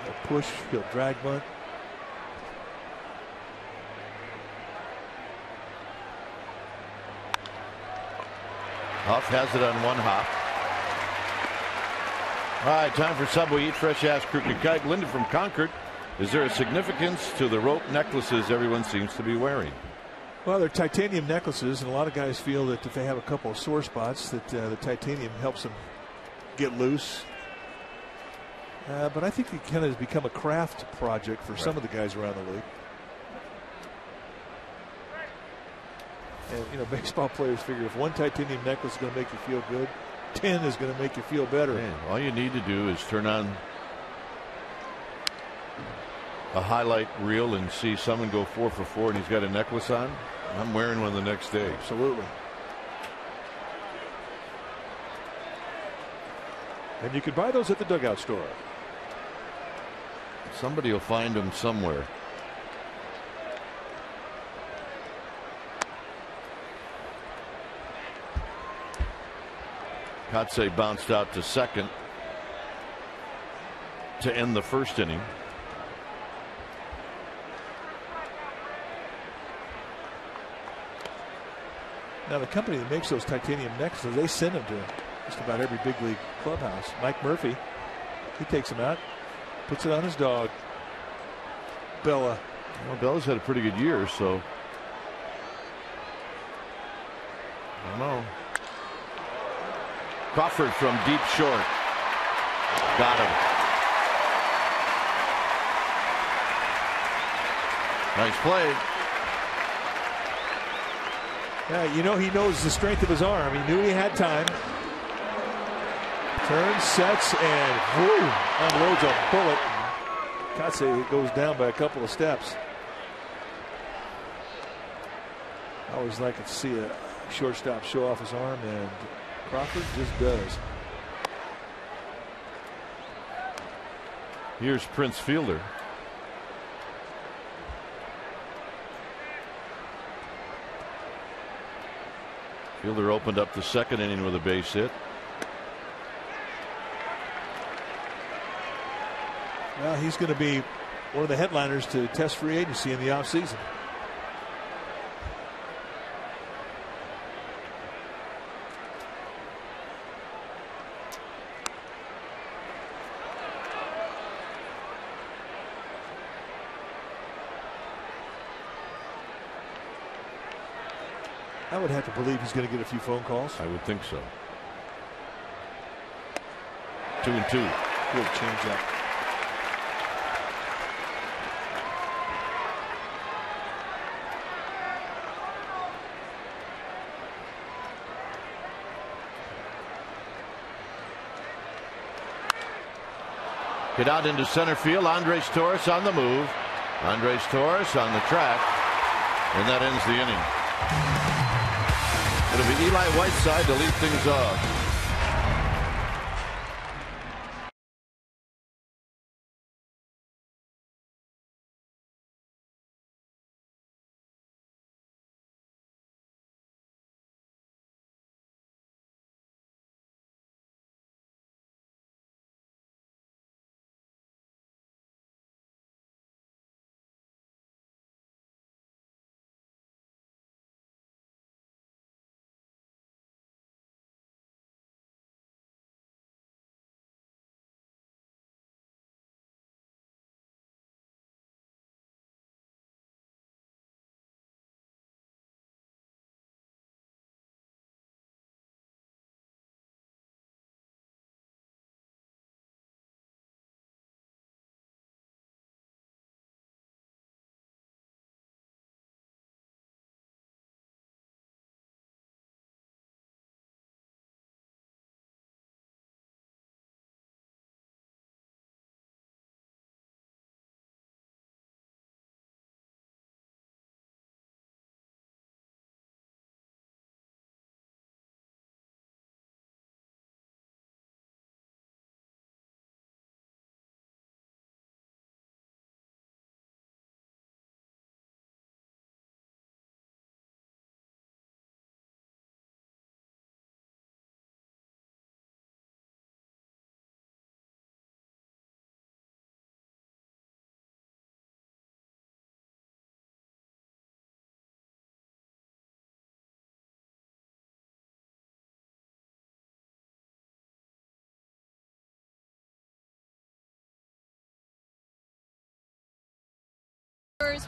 B: A push, he'll drag bunt.
A: Huff has it on one hop. All right, time for Subway Eat Fresh Ass Crooked Kite. Linda from Concord, is there a significance to the rope necklaces everyone seems to be wearing?
B: Well, they're titanium necklaces, and a lot of guys feel that if they have a couple of sore spots, that the titanium helps them get loose. But I think it kind of has become a craft project for some of the guys around the league. And, you know, baseball players figure if one titanium necklace is going to make you feel good, 10 is going to make you feel better.
A: Man, all you need to do is turn on a highlight reel and see someone go 4 for 4 and he's got a necklace on. I'm wearing one the next day.
B: Absolutely. And you can buy those at the dugout store.
A: Somebody will find them somewhere. Kotsay bounced out to second to end the first inning.
B: Now the company that makes those titanium necklaces, they send them to just about every big league clubhouse. Mike Murphy, he takes them out, puts it on his dog, Bella.
A: Well, Bella's had a pretty good year, so I don't know. Crawford from deep short. Got him. Nice play.
B: Yeah, you know, he knows the strength of his arm. He knew he had time. Turns, sets, and whoo, unloads a bullet. Kotsay goes down by a couple of steps. I always like to see a shortstop show off his arm, and Crawford just does.
A: Here's Prince Fielder. Fielder opened up the second inning with a base hit.
B: Well, he's going to be one of the headliners to test free agency in the offseason. I would have to believe he's going to get a few phone calls.
A: I would think so. 2-2.
B: Good change up.
A: Get out into center field. Andres Torres on the move. Andres Torres on the track. And that ends the inning. It'll be Eli Whiteside to lead things off.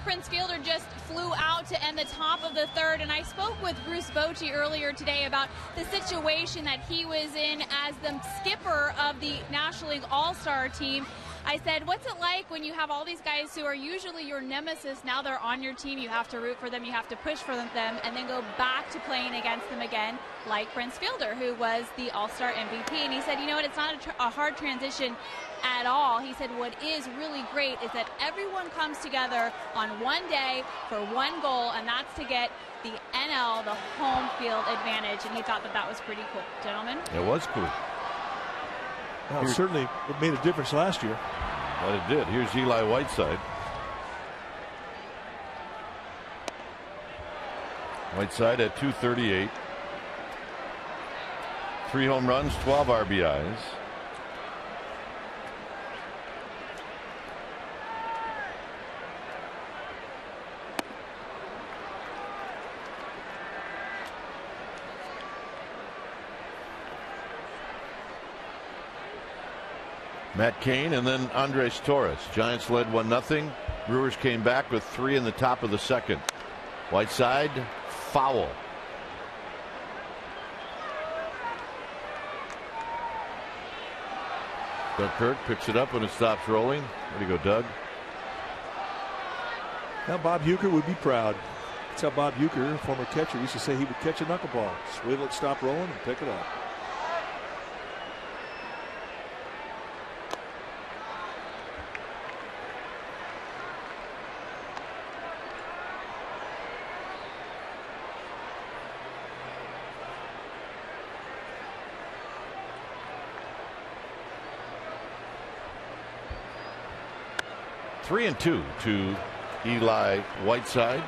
F: Prince Fielder just flew out to end the top of the third, and I spoke with Bruce Bochy earlier today about the situation that he was in as the skipper of the National League All-Star team. I said, what's it like when you have all these guys who are usually your nemesis, now they're on your team, you have to root for them, you have to push for them, and then go back to playing against them again, like Prince Fielder, who was the All-Star MVP. And he said, you know what, it's not a hard transition at all. He said what is really great is that everyone comes together on one day for one goal, and that's to get the NL, the home field advantage. And he thought that that was pretty cool. Gentlemen?
A: It was cool.
B: Well, certainly it made a difference last year.
A: But it did. Here's Eli Whiteside. Whiteside at .238. 3 home runs, 12 RBIs. Matt Cain and then Andres Torres. Giants led 1-0. Brewers came back with 3 in the top of the second. Whiteside, foul. Doug Kirk picks it up when it stops rolling. Way to go, Doug.
B: Now Bob Uecker would be proud. That's how Bob Uecker, former catcher, used to say he would catch a knuckleball, swivel it, stop rolling, and pick it up.
A: Three and 2 to Eli Whiteside.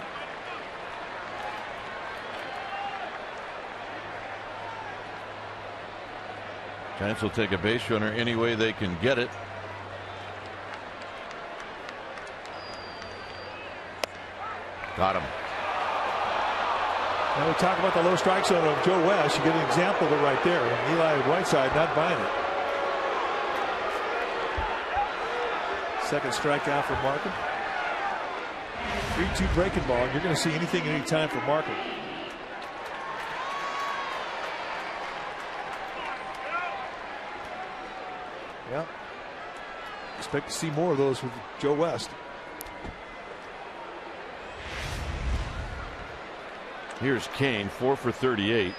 A: Giants will take a base runner any way they can get it. Got him.
B: Now we talk about the low strike zone of Joe West. You get an example of it right there. And Eli Whiteside not buying it. Second strikeout for Markham. 3-2 breaking ball, and you're going to see anything at any time for Markham. Yeah. Expect to see more of those with Joe West.
A: Here's Cain, 4 for 38.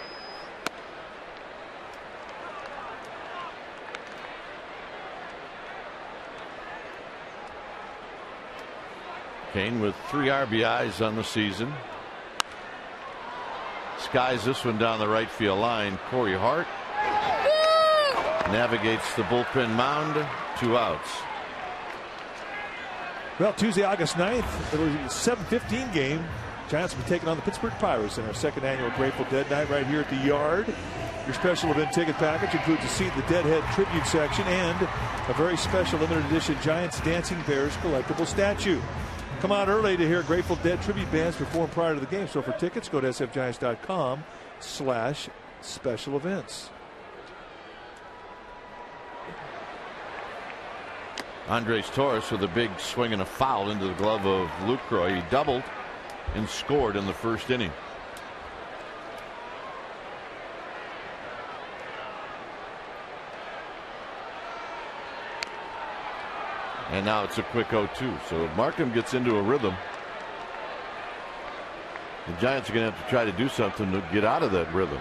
A: Cain with 3 RBIs on the season. Skies this one down the right field line. Corey Hart navigates the bullpen mound. 2 outs.
B: Well, Tuesday, August 9th, it was a 7:15 game. Giants will be taking on the Pittsburgh Pirates in our second annual Grateful Dead night right here at the Yard. Your special event ticket package includes a seat in the Deadhead tribute section and a very special limited edition Giants Dancing Bears collectible statue. Come out early to hear Grateful Dead tribute bands perform prior to the game. So for tickets, go to sfgiants.com/special events.
A: Andres Torres with a big swing and a foul into the glove of Lucroy. He doubled and scored in the first inning. And now it's a quick 0-2. So if Markham gets into a rhythm, the Giants are going to have to try to do something to get out of that rhythm.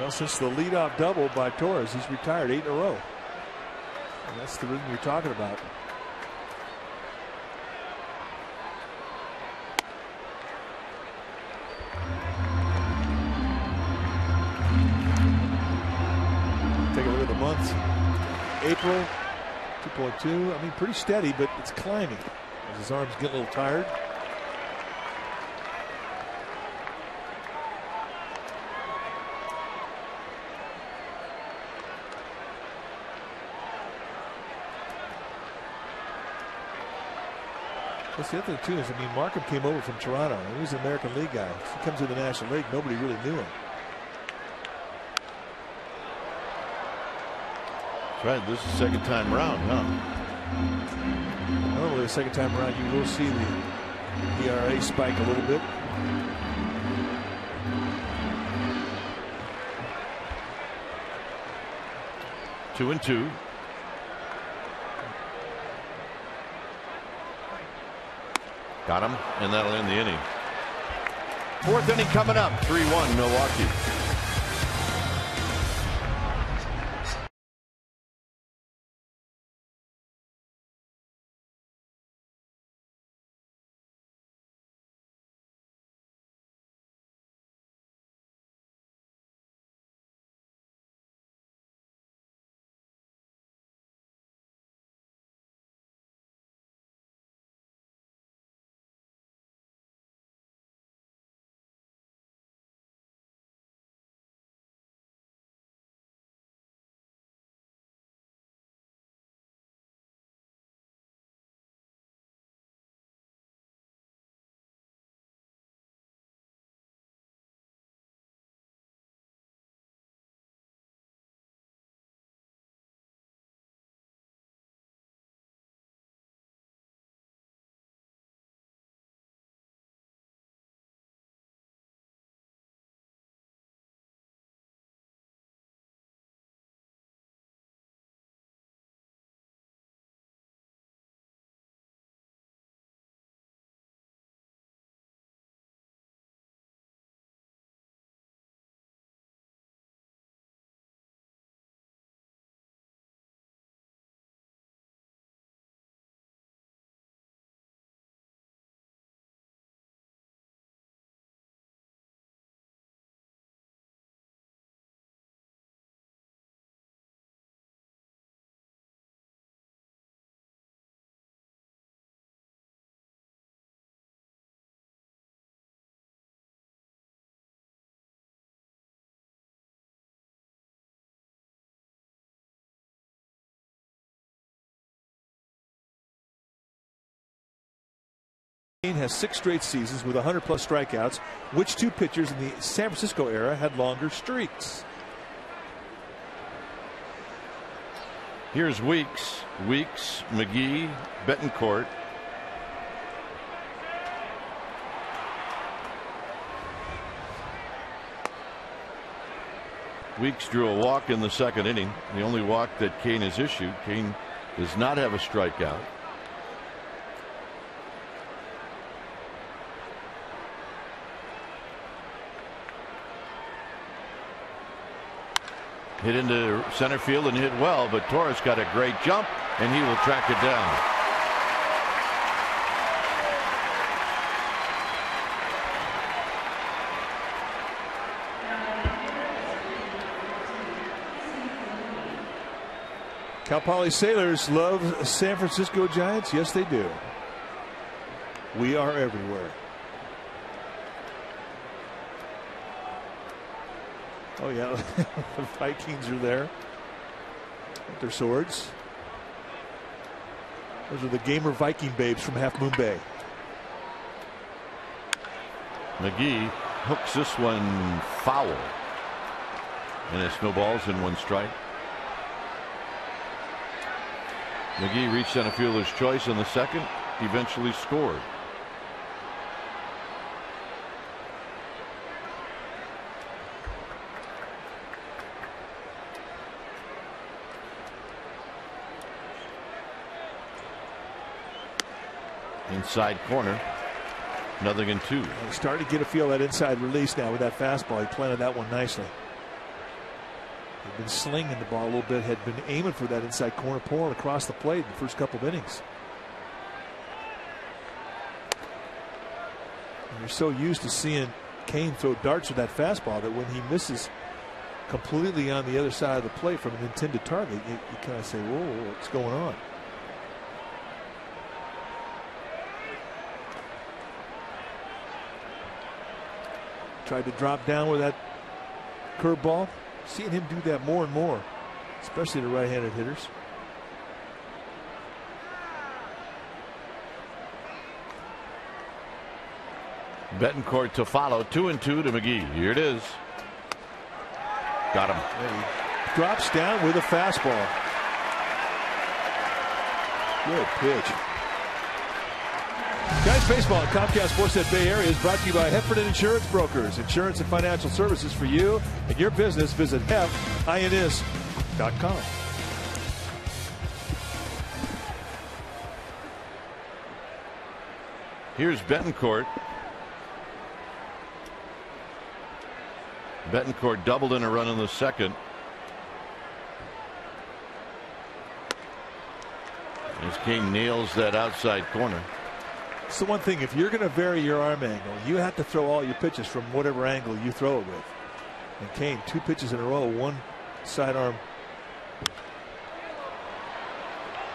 B: Well, since the leadoff double by Torres, he's retired 8 in a row. And that's the rhythm you're talking about. Take a look at the months. April, 2.2. I mean, pretty steady, but it's climbing as his arms get a little tired. That's the other thing, too, is, I mean, Markham came over from Toronto. He was an American League guy. He comes to the National League. Nobody really knew him.
A: That's right. This is the second time around, huh?
B: Normally, the second time around, you will see the ERA spike a little bit.
A: Two and two. Got him, and that'll end the inning. Fourth inning coming up. 3-1 Milwaukee.
B: Has 6 straight seasons with 100-plus strikeouts. Which two pitchers in the San Francisco era had longer streaks?
A: Here's Weeks, McGee, Betancourt. Weeks drew a walk in the second inning, the only walk that Kane has issued. Kane does not have a strikeout. Hit into center field and hit well, but Torres got a great jump, and he will track it down.
B: Cal Poly Sailors love San Francisco Giants. Yes, they do. We are everywhere. Oh, yeah, the Vikings are there with their swords. Those are the gamer Viking babes from Half Moon Bay.
A: McGee hooks this one foul. And it's no balls and 1 strike. McGee reached center fielder's choice in the second, eventually scored. Inside corner, 0-2.
B: He's starting to get a feel of that inside release now with that fastball. He planted that one nicely. He'd been slinging the ball a little bit, had been aiming for that inside corner, pulling across the plate in the first couple of innings. And you're so used to seeing Kane throw darts with that fastball that when he misses completely on the other side of the plate from an intended target, you kind of say, whoa, what's going on? Tried to drop down with that curveball. Seeing him do that more and more, especially to right-handed hitters.
A: Betancourt to follow, 2-2 to McGee. Here it is. Got him.
B: And he drops down with a fastball.
G: Good pitch. Giants baseball on Comcast Sportsnet Bay Area is brought to you by Heffernan Insurance Brokers. Insurance and financial services for you and your business. Visit FINS.com.
A: Here's Betancourt. Betancourt doubled in a run in the second. As King nails that outside corner.
G: It's the one thing, if you're going to vary your arm angle, you have to throw all your pitches from whatever angle you throw it with. And Kane, 2 pitches in a row, 1 sidearm.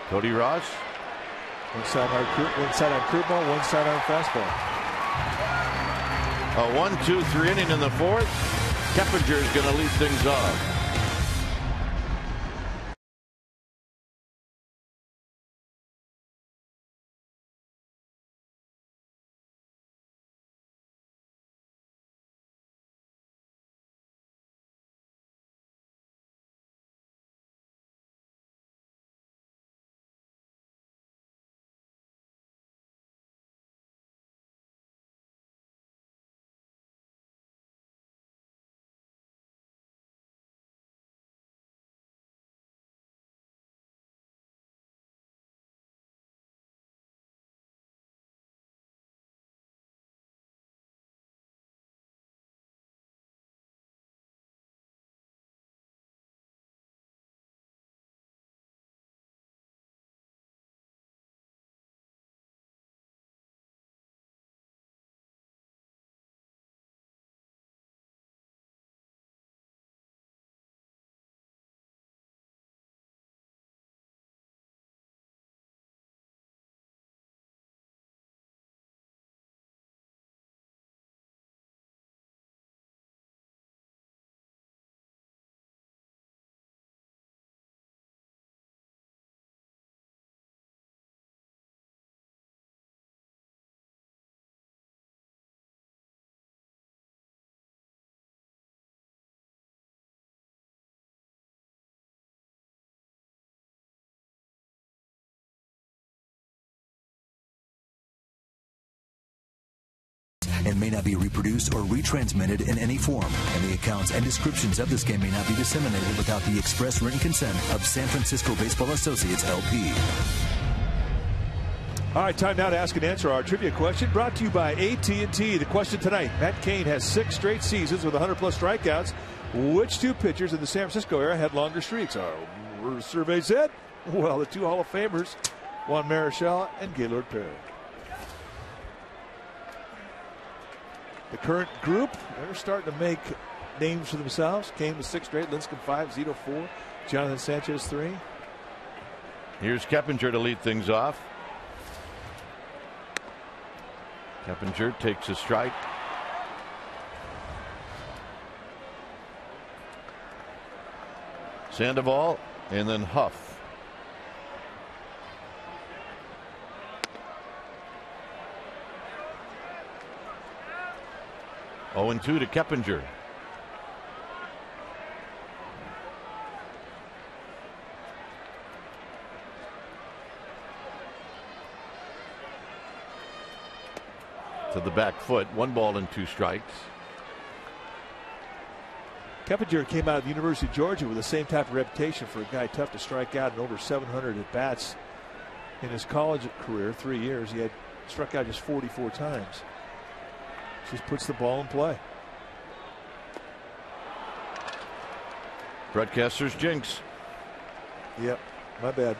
A: Cody Ross.
G: 1 sidearm curveball, 1 sidearm fastball.
A: A 1-2-3 inning in the 4th. Keppinger is going to lead things off.
C: And may not be reproduced or retransmitted in any form. And the accounts and descriptions of this game may not be disseminated without the express written consent of San Francisco Baseball Associates, LP.
G: All right, time now to ask and answer our trivia question brought to you by AT&T. The question tonight, Matt Cain has 6 straight seasons with 100-plus strikeouts. Which 2 pitchers in the San Francisco era had longer streaks? Our survey said, well, the 2 Hall of Famers, Juan Marichal and Gaylord Perry. The current group, they're starting to make names for themselves. Cain with 6 straight, Lincecum 5, Zito 4, Jonathan Sanchez 3.
A: Here's Keppinger to lead things off. Keppinger takes a strike. Sandoval and then Huff. 0-2 to Keppinger. To the back foot, 1 ball and 2 strikes.
G: Keppinger came out of the University of Georgia with the same type of reputation for a guy tough to strike out, and over 700 at bats in his college career, 3 years. He had struck out just 44 times. Just puts the ball in play.
A: Broadcaster's jinx.
G: Yep, my bad.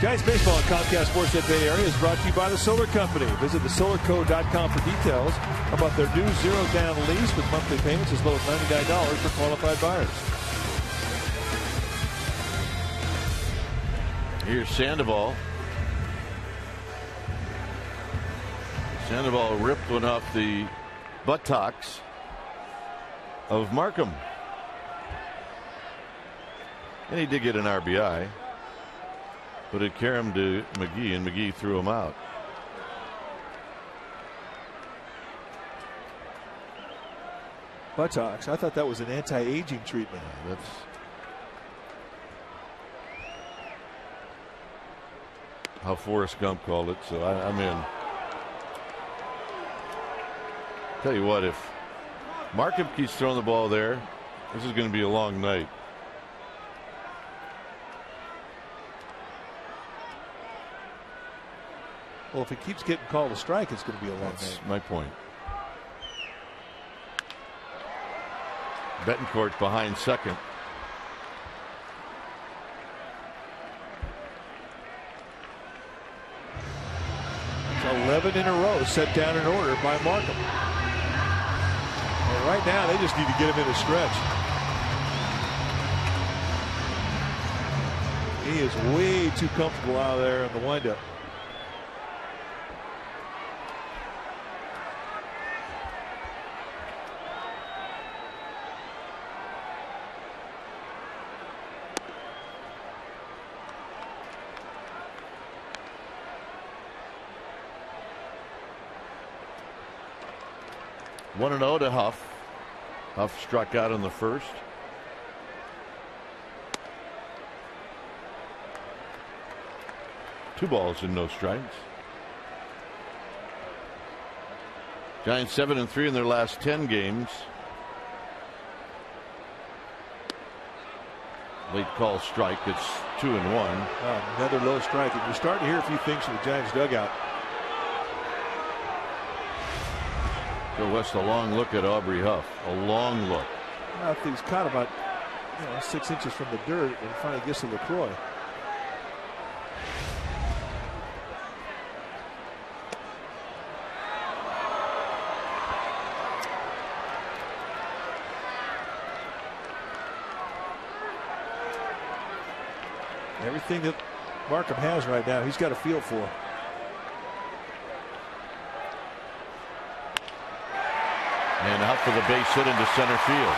G: Giants baseball on Comcast Sportsnet Bay Area is brought to you by the Solar Company. Visit thesolarco.com for details about their new zero-down lease with monthly payments as low as $99 for qualified buyers.
A: Here's Sandoval. Sandoval ripped one off the buttocks of Markham. And he did get an RBI. But it carried him to McGee, and McGee threw him out.
G: Buttocks. I thought that was an anti-aging treatment.
A: how Forrest Gump called it, so I'm in. Tell you what, if Markham keeps throwing the ball there, this is going to be a long night.
G: Well, if he keeps getting called a strike, it's going to be a long night.
A: That's my point. Betancourt behind second.
G: It's 11 in a row set down in order by Markham. And right now, they just need to get him in a stretch. He is way too comfortable out there in the windup.
A: One and 0 to Huff. Huff struck out in the first. Two balls and no strikes. Giants 7-3 in their last 10 games. Late call strike. It's 2-1.
G: Another low strike. And you're starting to hear a few things from the Giants dugout.
A: Joe West, a long look at Aubrey Huff. A long look.
G: I think he's caught about 6 inches from the dirt and finally gets to LaCroix. Everything that Markham has right now, he's got a feel for.
A: And out for the base hit into center field.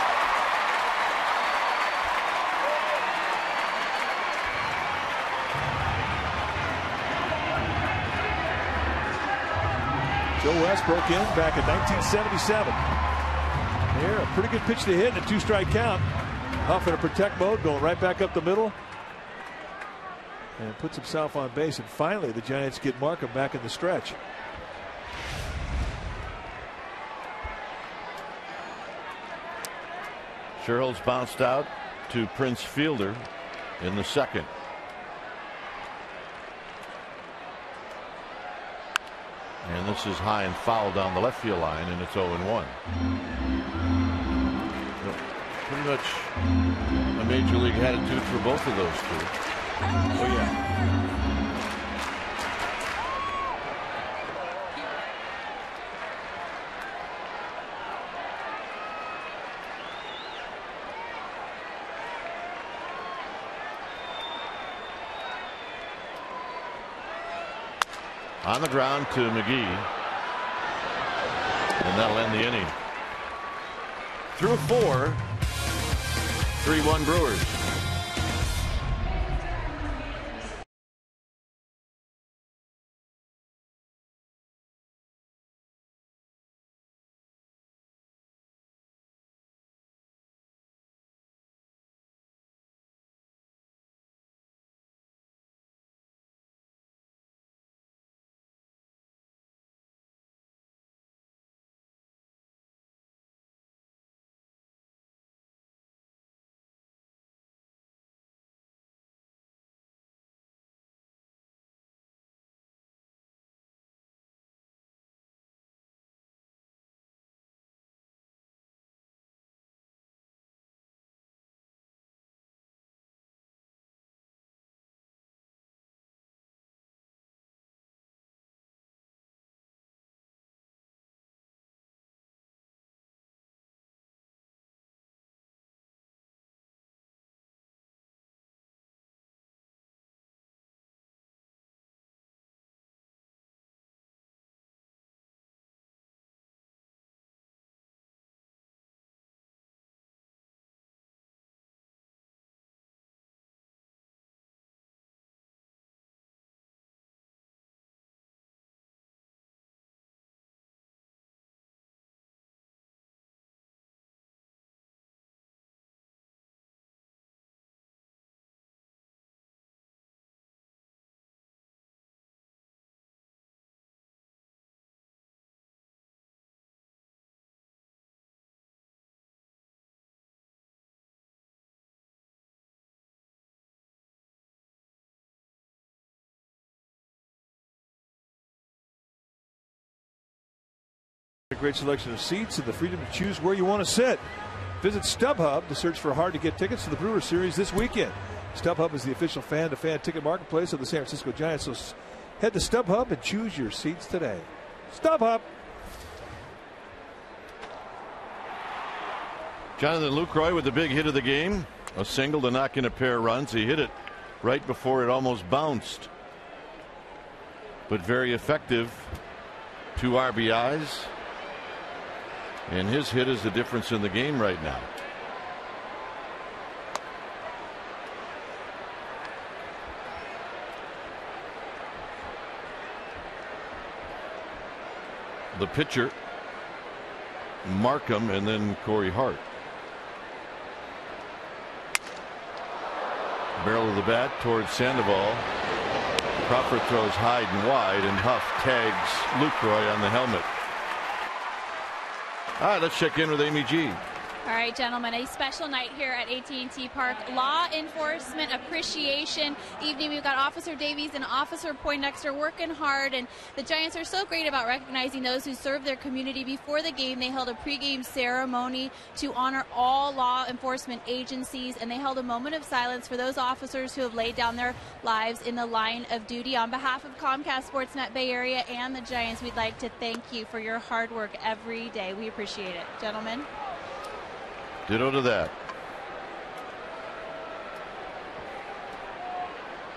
G: Joe West broke in back in 1977. Here, a pretty good pitch to hit and a 2-strike count. Huff in a protect mode, going right back up the middle. And puts himself on base. And finally, the Giants get Markham back in the stretch.
A: Sherrills bounced out to Prince Fielder in the second. And this is high and foul down the left field line, and it's 0-1. Pretty much a major league attitude for both of those two.
G: Oh, yeah.
A: On the ground to McGee. And that'll end the inning. Through 4. 3-1 Brewers.
G: great selection of seats and the freedom to choose where you want to sit. Visit StubHub to search for hard-to-get tickets to the Brewers series this weekend. StubHub is the official fan-to-fan ticket marketplace of the San Francisco Giants. So head to StubHub and choose your seats today. StubHub.
A: Jonathan Lucroy with the big hit of the game. A single to knock in a pair of runs. He hit it right before it almost bounced. But very effective. 2 RBIs. And his hit is the difference in the game right now. The pitcher, Markham, and then Corey Hart. Barrel of the bat towards Sandoval. Crawford throws high and wide, and Huff tags Lucroy on the helmet. All right, let's check in with Amy G.
F: All right, gentlemen, a special night here at AT Park. Law Enforcement Appreciation Evening. We've got Officer Davies and Officer Poindexter working hard, and the Giants are so great about recognizing those who serve their community. Before the game, they held a pregame ceremony to honor all law enforcement agencies, and they held a moment of silence for those officers who have laid down their lives in the line of duty. On behalf of Comcast Sportsnet Bay Area and the Giants, we'd like to thank you for your hard work every day. We appreciate it. Gentlemen.
A: Ditto to that.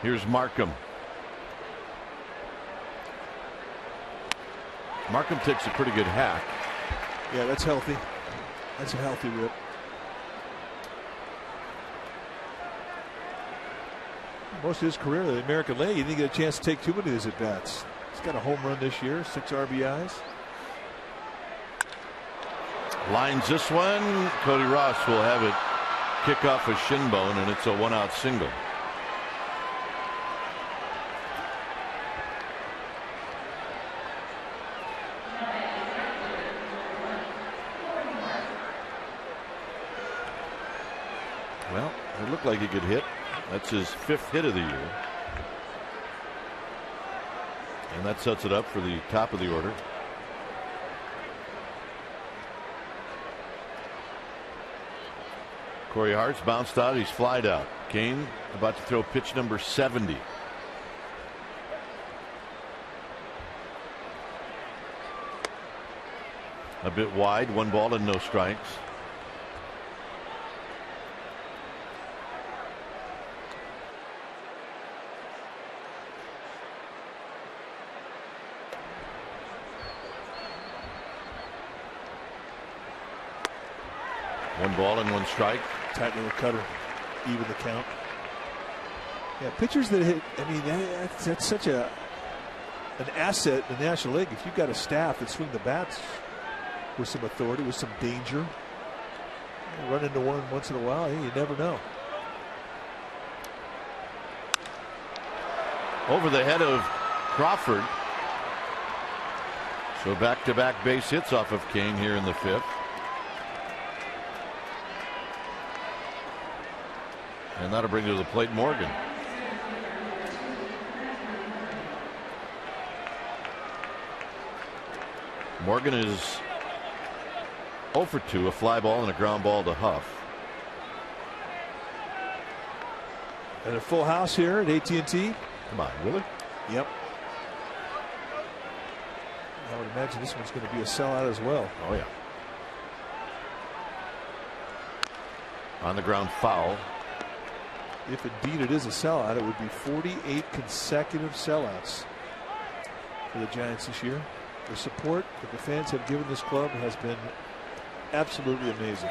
A: Here's Markham. Markham takes a pretty good hack.
G: Yeah, that's healthy. That's a healthy rip. Most of his career in the American League, he didn't get a chance to take too many of his at-bats. He's got a home run this year, 6 RBIs.
A: Lines this one. Cody Ross will have it kick off a shin bone, and it's a 1-out single. Well, it looked like he could hit. That's his 5th hit of the year. And that sets it up for the top of the order. Corey Hart's bounced out. He's flied out. Kane about to throw pitch number 70. A bit wide. 1 ball and no strikes. One ball and 1 strike.
G: Tight little cutter, even the count. Yeah, pitchers that hit. I mean, that's such an asset in the National League. If you've got a staff that swing the bats with some authority, with some danger, you run into one once in a while. You never know.
A: Over the head of Crawford. So back-to-back base hits off of King here in the 5th. And that'll bring to the plate Morgan. Morgan is 0 for 2, a fly ball and a ground ball to Huff.
G: And a full house here at AT&T.
A: Come on, really?
G: Yep. I would imagine this one's going to be a sellout as well.
A: Oh, yeah. On the ground foul.
G: If indeed it is a sellout, it would be 48 consecutive sellouts for the Giants this year. The support that the fans have given this club has been absolutely amazing.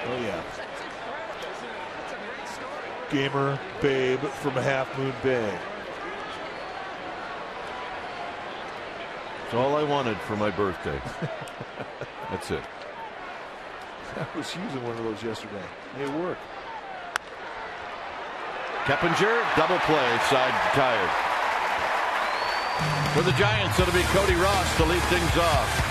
G: Oh yeah. Gamer Babe from Half Moon Bay.
A: It's all I wanted for my birthday. That's it.
G: I was using one of those yesterday. It worked.
A: Keppinger, double play, side tired. For the Giants, it'll be Cody Ross to lead things off.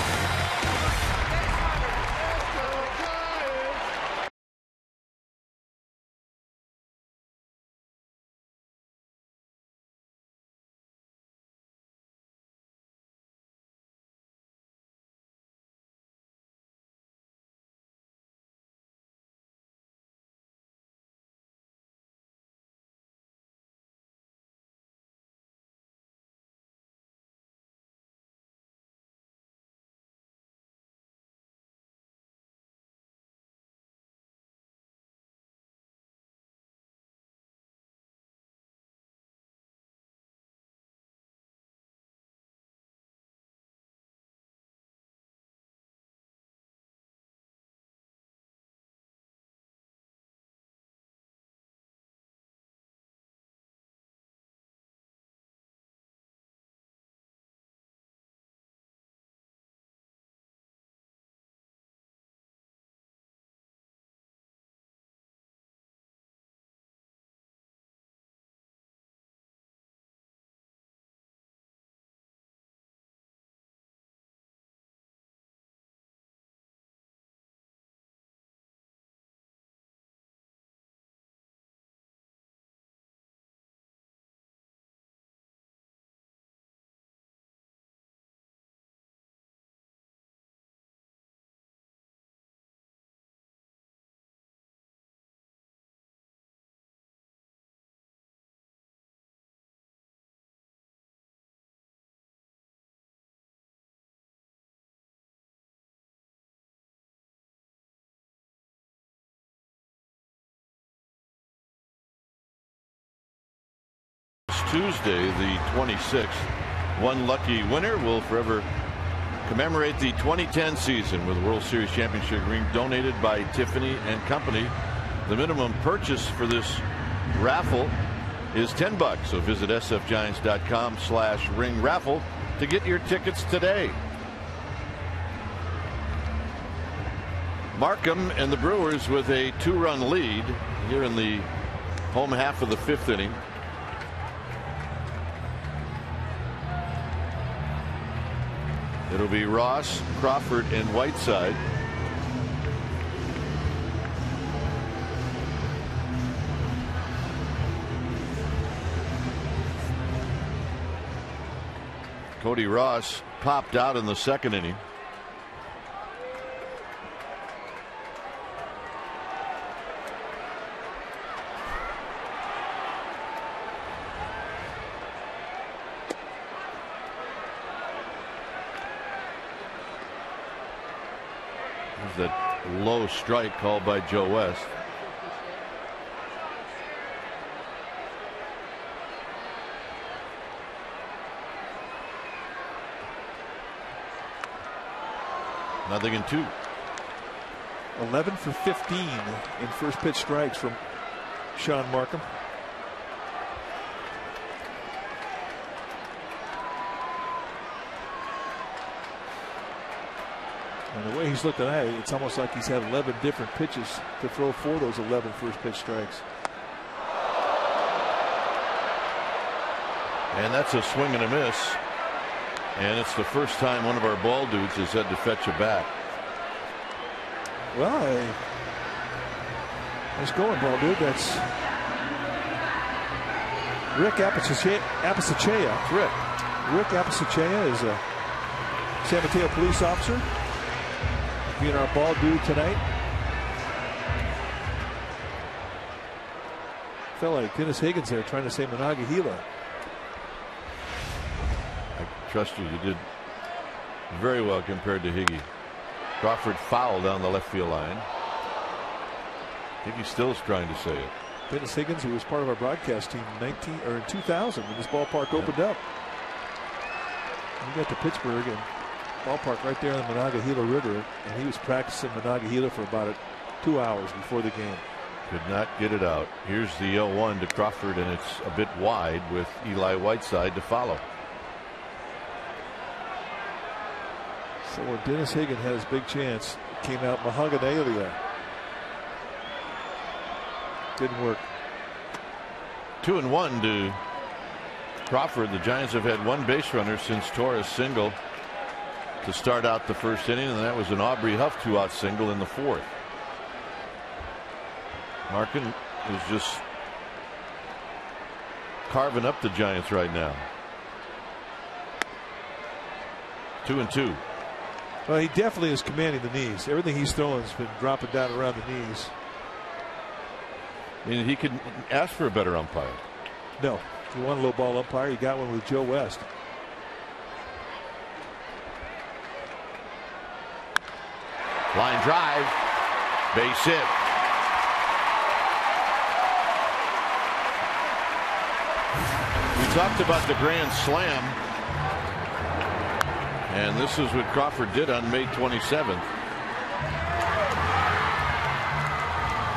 A: Tuesday, the 26th. One lucky winner will forever commemorate the 2010 season with a World Series championship ring donated by Tiffany and Company. The minimum purchase for this raffle is $10, so visit sfgiants.com/ring raffle to get your tickets today. Markham and the Brewers with a 2-run lead here in the home half of the 5th inning. It'll be Ross, Crawford, and Whiteside. Cody Ross popped out in the 2nd inning. There's that low strike called by Joe West. Nothing in 2.
G: 11 for 15 in first pitch strikes from Sean Markham. And the way he's looking at it, it's almost like he's had 11 different pitches to throw for those 11 first pitch strikes.
A: And that's a swing and a miss. And it's the first time one of our ball dudes has had to fetch a bat.
G: Well, nice going, ball dude. That's Rick Apicechea. Rick Apicechea is a San Mateo police officer, being our ball dude tonight. Felt like Dennis Higgins there trying to say Monongahela.
A: Trust you, you did very well compared to Higgy. Crawford fouled down the left field line. Higgy still is trying to say it.
G: Dennis Higgins, who was part of our broadcast team in 2000 when this ballpark opened up. We got to Pittsburgh and ballpark right there on the Monongahela River, and he was practicing Monongahela for about 2 hours before the game.
A: Could not get it out. Here's the 0-1 to Crawford, and it's a bit wide with Eli Whiteside to follow.
G: So when Dennis Higgins had his big chance, it came out Monongahela. Didn't work.
A: 2-1 to Crawford. The Giants have had one base runner since Torres' single to start out the first inning, and that was an Aubrey Huff 2-out single in the 4th. Markin is just carving up the Giants right now. 2-2.
G: Well, he definitely is commanding the knees. Everything he's throwing has been dropping down around the knees.
A: I mean, he could ask for a better umpire.
G: No, he wanted a low ball umpire. He got one with Joe West.
A: Line drive, base hit. We talked about the grand slam, and this is what Crawford did on May 27th.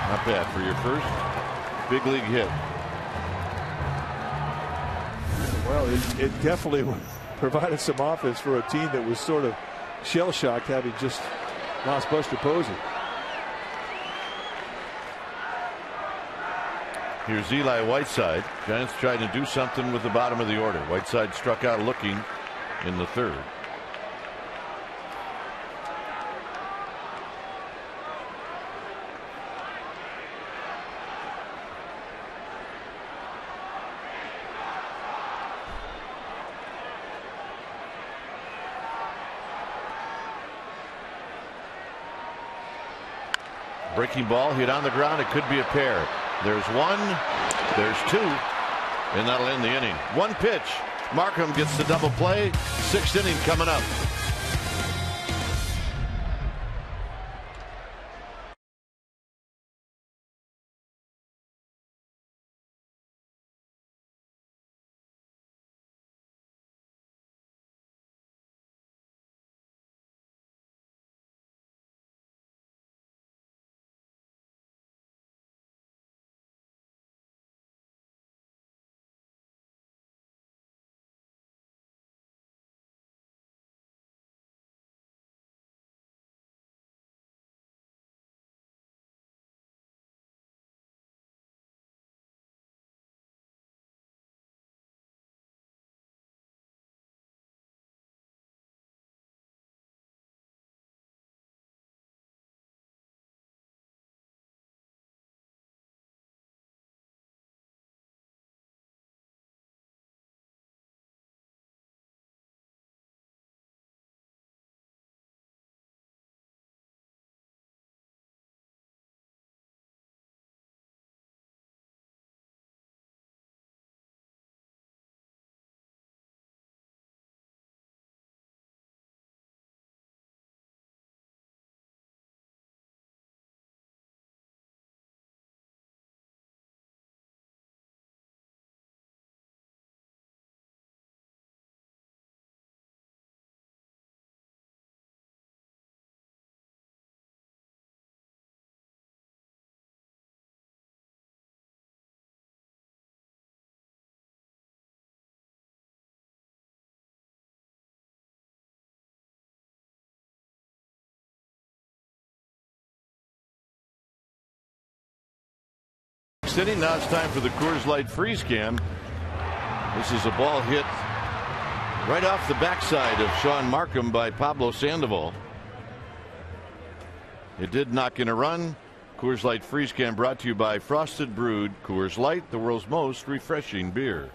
A: Not bad for your first big league hit.
G: Well, it definitely provided some offense for a team that was sort of shell-shocked, having just lost Buster Posey.
A: Here's Eli Whiteside. Giants trying to do something with the bottom of the order. Whiteside struck out looking in the 3rd. Breaking ball hit on the ground. It could be a pair. There's one, there's 2, and that'll end the inning. One pitch. Markham gets the double play. 6th inning coming up. inning. Now it's time for the Coors Light freeze cam. This is a ball hit right off the backside of Sean Markham by Pablo Sandoval. It did knock in a run. Coors Light freeze cam brought to you by Frosted Brewed Coors Light, the world's most refreshing beer.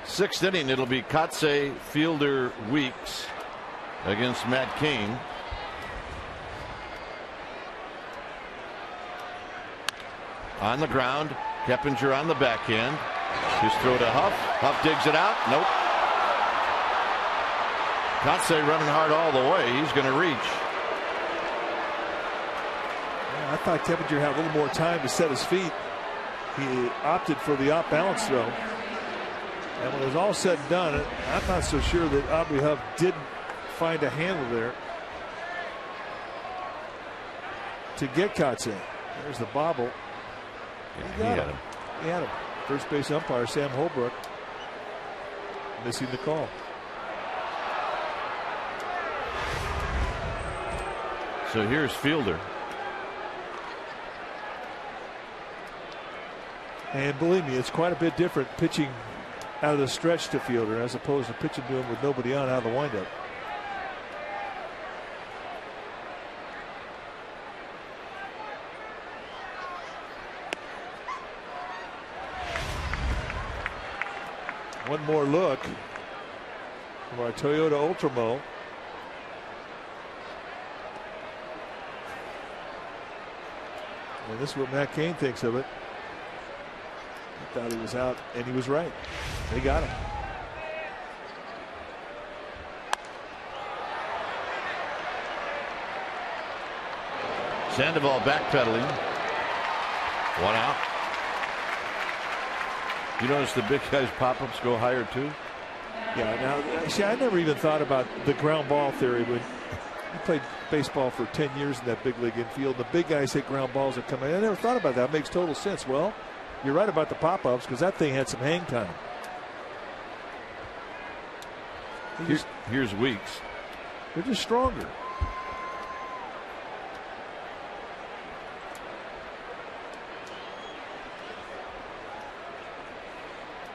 A: Sixth inning, it'll be Kotze, Fielder, Weeks against Matt Cain. On the ground, Keppinger on the backhand. His throw to Huff. Huff digs it out. Nope. Kotze running hard all the way. He's going to reach.
G: Yeah, I thought Keppinger had a little more time to set his feet. He opted for the off-balance throw. And when it was all said and done, I'm not so sure that Aubrey Huff didn't find a handle there to get Kotze. There's the bobble.
A: He had him.
G: He had him. First base umpire Sam Holbrook missing the call.
A: So here's Fielder.
G: And believe me, it's quite a bit different pitching out of the stretch to Fielder as opposed to pitching to him with nobody on out of the windup. One more look from our Toyota Ultramo. And this is what Matt Cain thinks of it. He thought he was out, and he was right. They got him.
A: Sandoval backpedaling. One out. You notice the big guys' pop-ups go higher too?
G: Yeah, now, see, I never even thought about the ground ball theory when you played baseball for 10 years in that big league infield. The big guys hit ground balls that come in. I never thought about that. It makes total sense. Well, you're right about the pop-ups because that thing had some hang time.
A: Here's Weeks.
G: They're just stronger.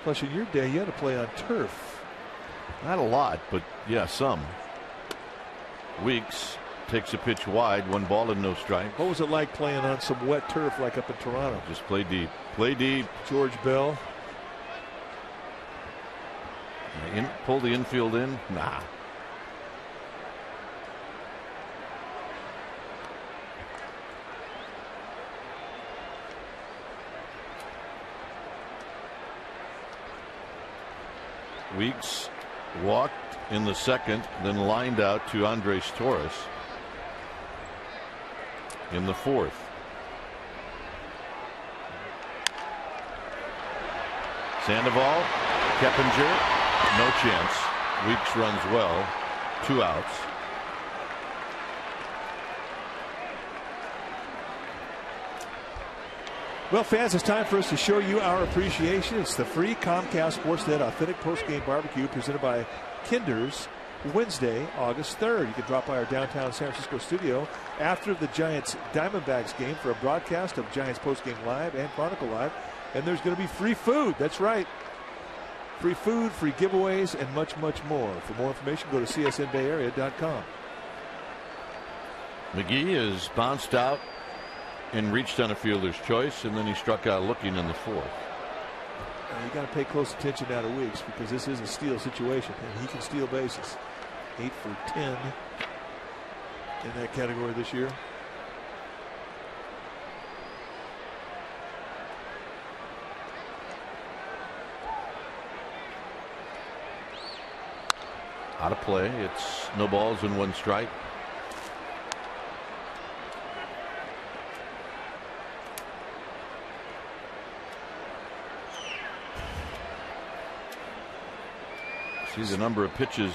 G: Plus, in your day, you had to play on turf.
A: Not a lot, but yeah, some. Weeks takes a pitch wide, 1 ball and no strike.
G: What was it like playing on some wet turf like up in Toronto?
A: Just play deep. Play deep.
G: George Bell.
A: Pull the infield in? Nah. Weeks walked in the second, then lined out to Andres Torres in the fourth. Sandoval, Keppinger, no chance. Weeks runs well, 2 outs.
G: Well, fans, it's time for us to show you our appreciation. It's the free Comcast Sportsnet Authentic Postgame Barbecue presented by Kinder's, Wednesday, August 3rd. You can drop by our downtown San Francisco studio after the Giants Diamondbacks game for a broadcast of Giants Postgame Live and Chronicle Live. And there's going to be free food. That's right. Free food, free giveaways, and much, much more. For more information, go to csnbayarea.com.
A: McGee is bounced out and reached on a fielder's choice, and then he struck out looking in the fourth.
G: You got to pay close attention now to Weeks because this is a steal situation, and he can steal bases. 8 for 10 in that category this year.
A: Out of play. It's no balls and 1 strike. See the number of pitches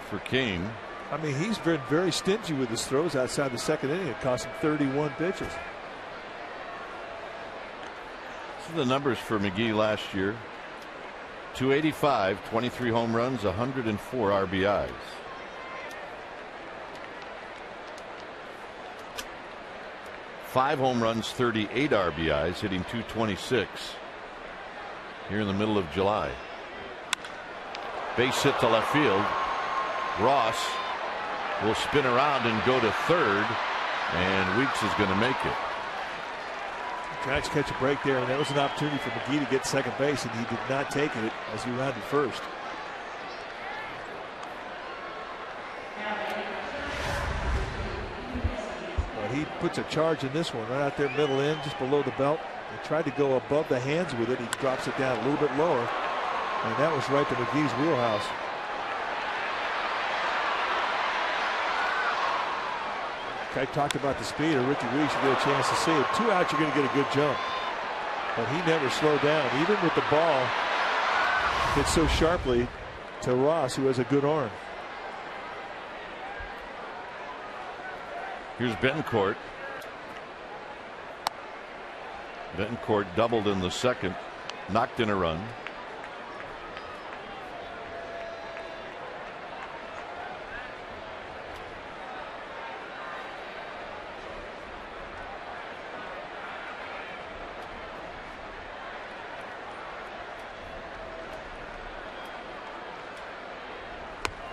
A: for Cain.
G: I mean, he's been very stingy with his throws outside the second inning. It cost him 31 pitches.
A: See the numbers for McGee last year. 285, 23 home runs, 104 RBIs. 5 home runs, 38 RBIs, hitting .226 here in the middle of July. Base hit to left field. Ross will spin around and go to third, and Weeks is going to make it.
G: Giants catch a break there, and that was an opportunity for McGee to get second base, and he did not take it as he rounded first. But he puts a charge in this one right out there middle in, just below the belt. He tried to go above the hands with it. He drops it down a little bit lower, and that was right to McGee's wheelhouse. I talked about the speed of Ricky Weeks. You get a chance to see it. 2 outs, you're going to get a good jump. But he never slowed down. Even with the ball hit so sharply to Ross, who has a good arm.
A: Here's Betancourt. Betancourt doubled in the second, knocked in a run.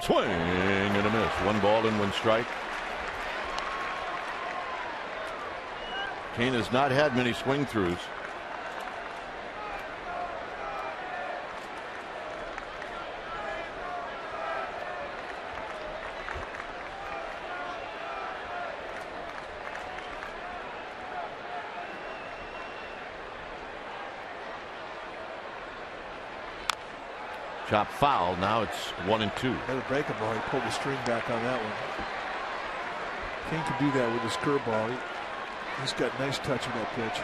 A: Swing and a miss. 1 ball and 1 strike. Kane has not had many swing throughs. Chop foul. Now it's 1-2.
G: Another breaking ball. He pulled the string back on that one. Kane can do that with his curveball. He's got nice touch on that pitch.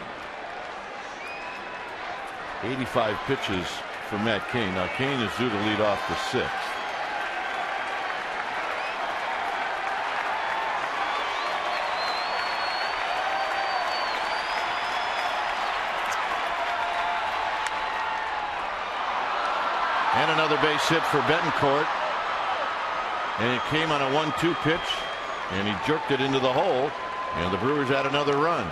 A: 85 pitches for Matt Cain. Now Cain is due to lead off the 6th. And another base hit for Betancourt. And it came on a 1-2 pitch, and he jerked it into the hole, and the Brewers had another run.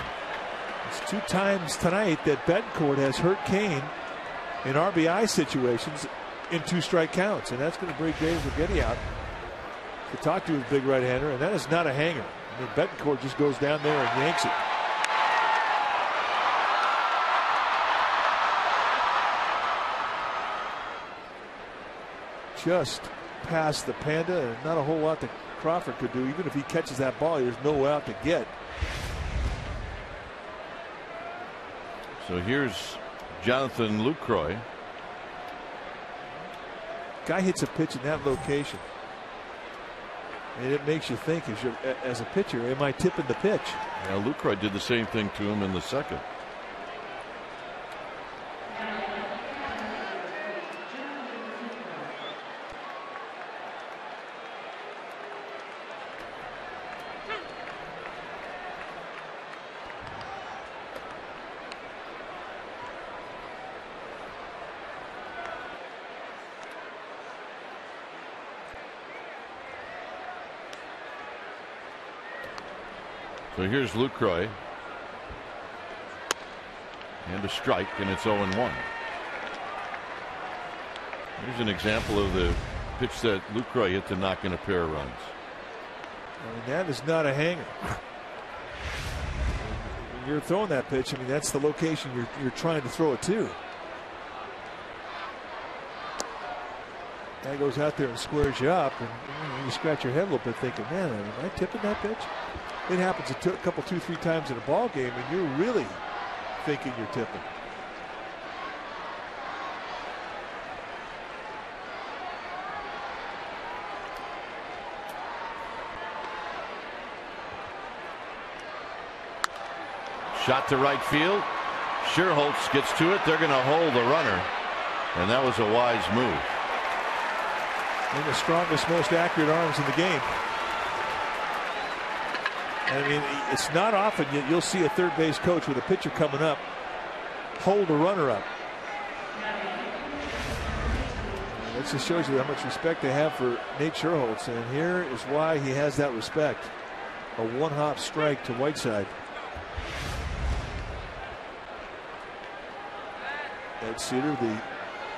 G: It's 2 times tonight that Betancourt has hurt Kane in RBI situations in 2-strike counts, and that's going to bring Dave Righetti out to talk to his big right-hander, and that is not a hanger. I mean, Betancourt just goes down there and yanks it. Just past the Panda, and not a whole lot that Crawford could do. Even if he catches that ball, there's no out to get.
A: So here's Jonathan Lucroy.
G: Guy hits a pitch in that location, and it makes you think, as a pitcher, am I tipping the pitch?
A: Yeah, Lucroy did the same thing to him in the second. So here's Lucroy. And a strike, and it's 0-1. Here's an example of the pitch that Lucroy hit to knock in a pair of runs.
G: I mean, that is not a hanger. When you're throwing that pitch, I mean, that's the location you're trying to throw it to. Guy goes out there and squares you up, and you scratch your head a little bit thinking, man, am I tipping that pitch? It happens a couple, 2-3 times in a ball game, and you're really thinking you're tipping.
A: Shot to right field. Scherholtz gets to it. They're going to hold the runner, and that was a wise move.
G: And the strongest, most accurate arms in the game. I mean, it's not often you'll see a third base coach with a pitcher coming up hold a runner up. That just shows you how much respect they have for Nate Scherholtz, and here is why he has that respect. A 1-hop strike to Whiteside. Ed Cedar, the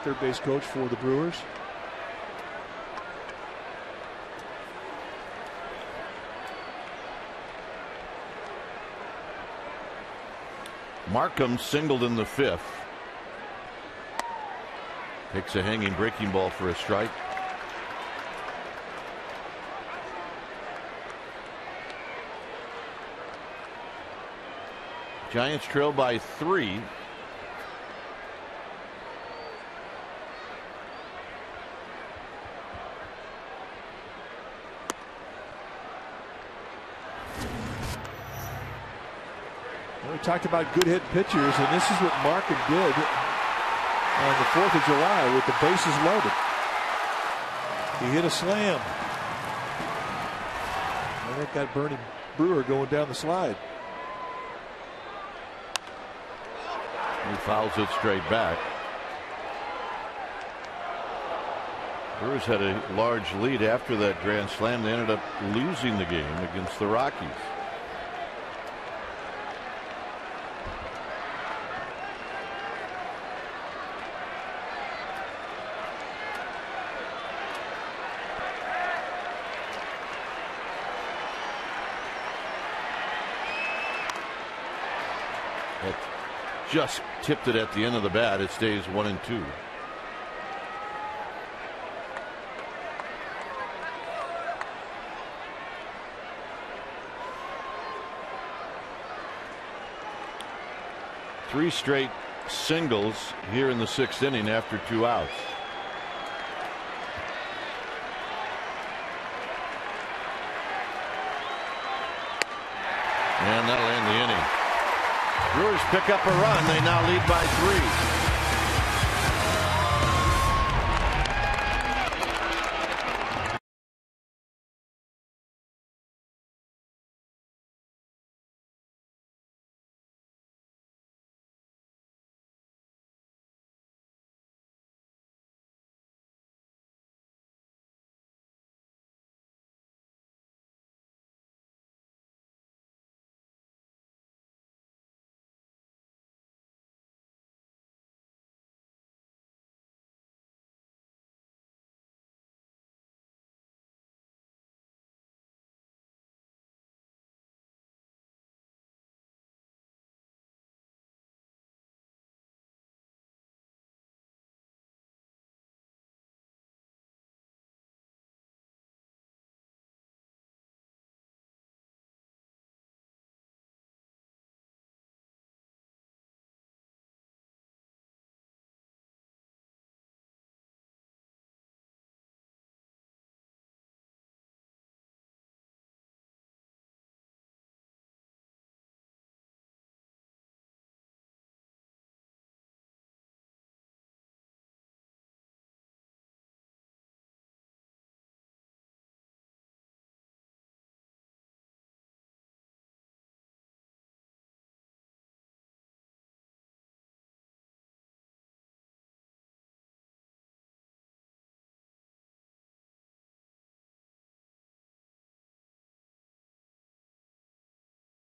G: third base coach for the Brewers.
A: Markham singled in the 5th. Takes a hanging breaking ball for a strike. Giants trail by 3.
G: We talked about good hit pitchers, and this is what Markham did on the 4th of July with the bases loaded. He hit a slam. And that got Bernie Brewer going down the slide.
A: He fouls it straight back. Brewers had a large lead after that grand slam. They ended up losing the game against the Rockies. Just tipped it at the end of the bat. It stays 1-2. Three straight singles here in the 6th inning after 2 outs. And that'll end the inning. Brewers pick up a run. They now lead by 3.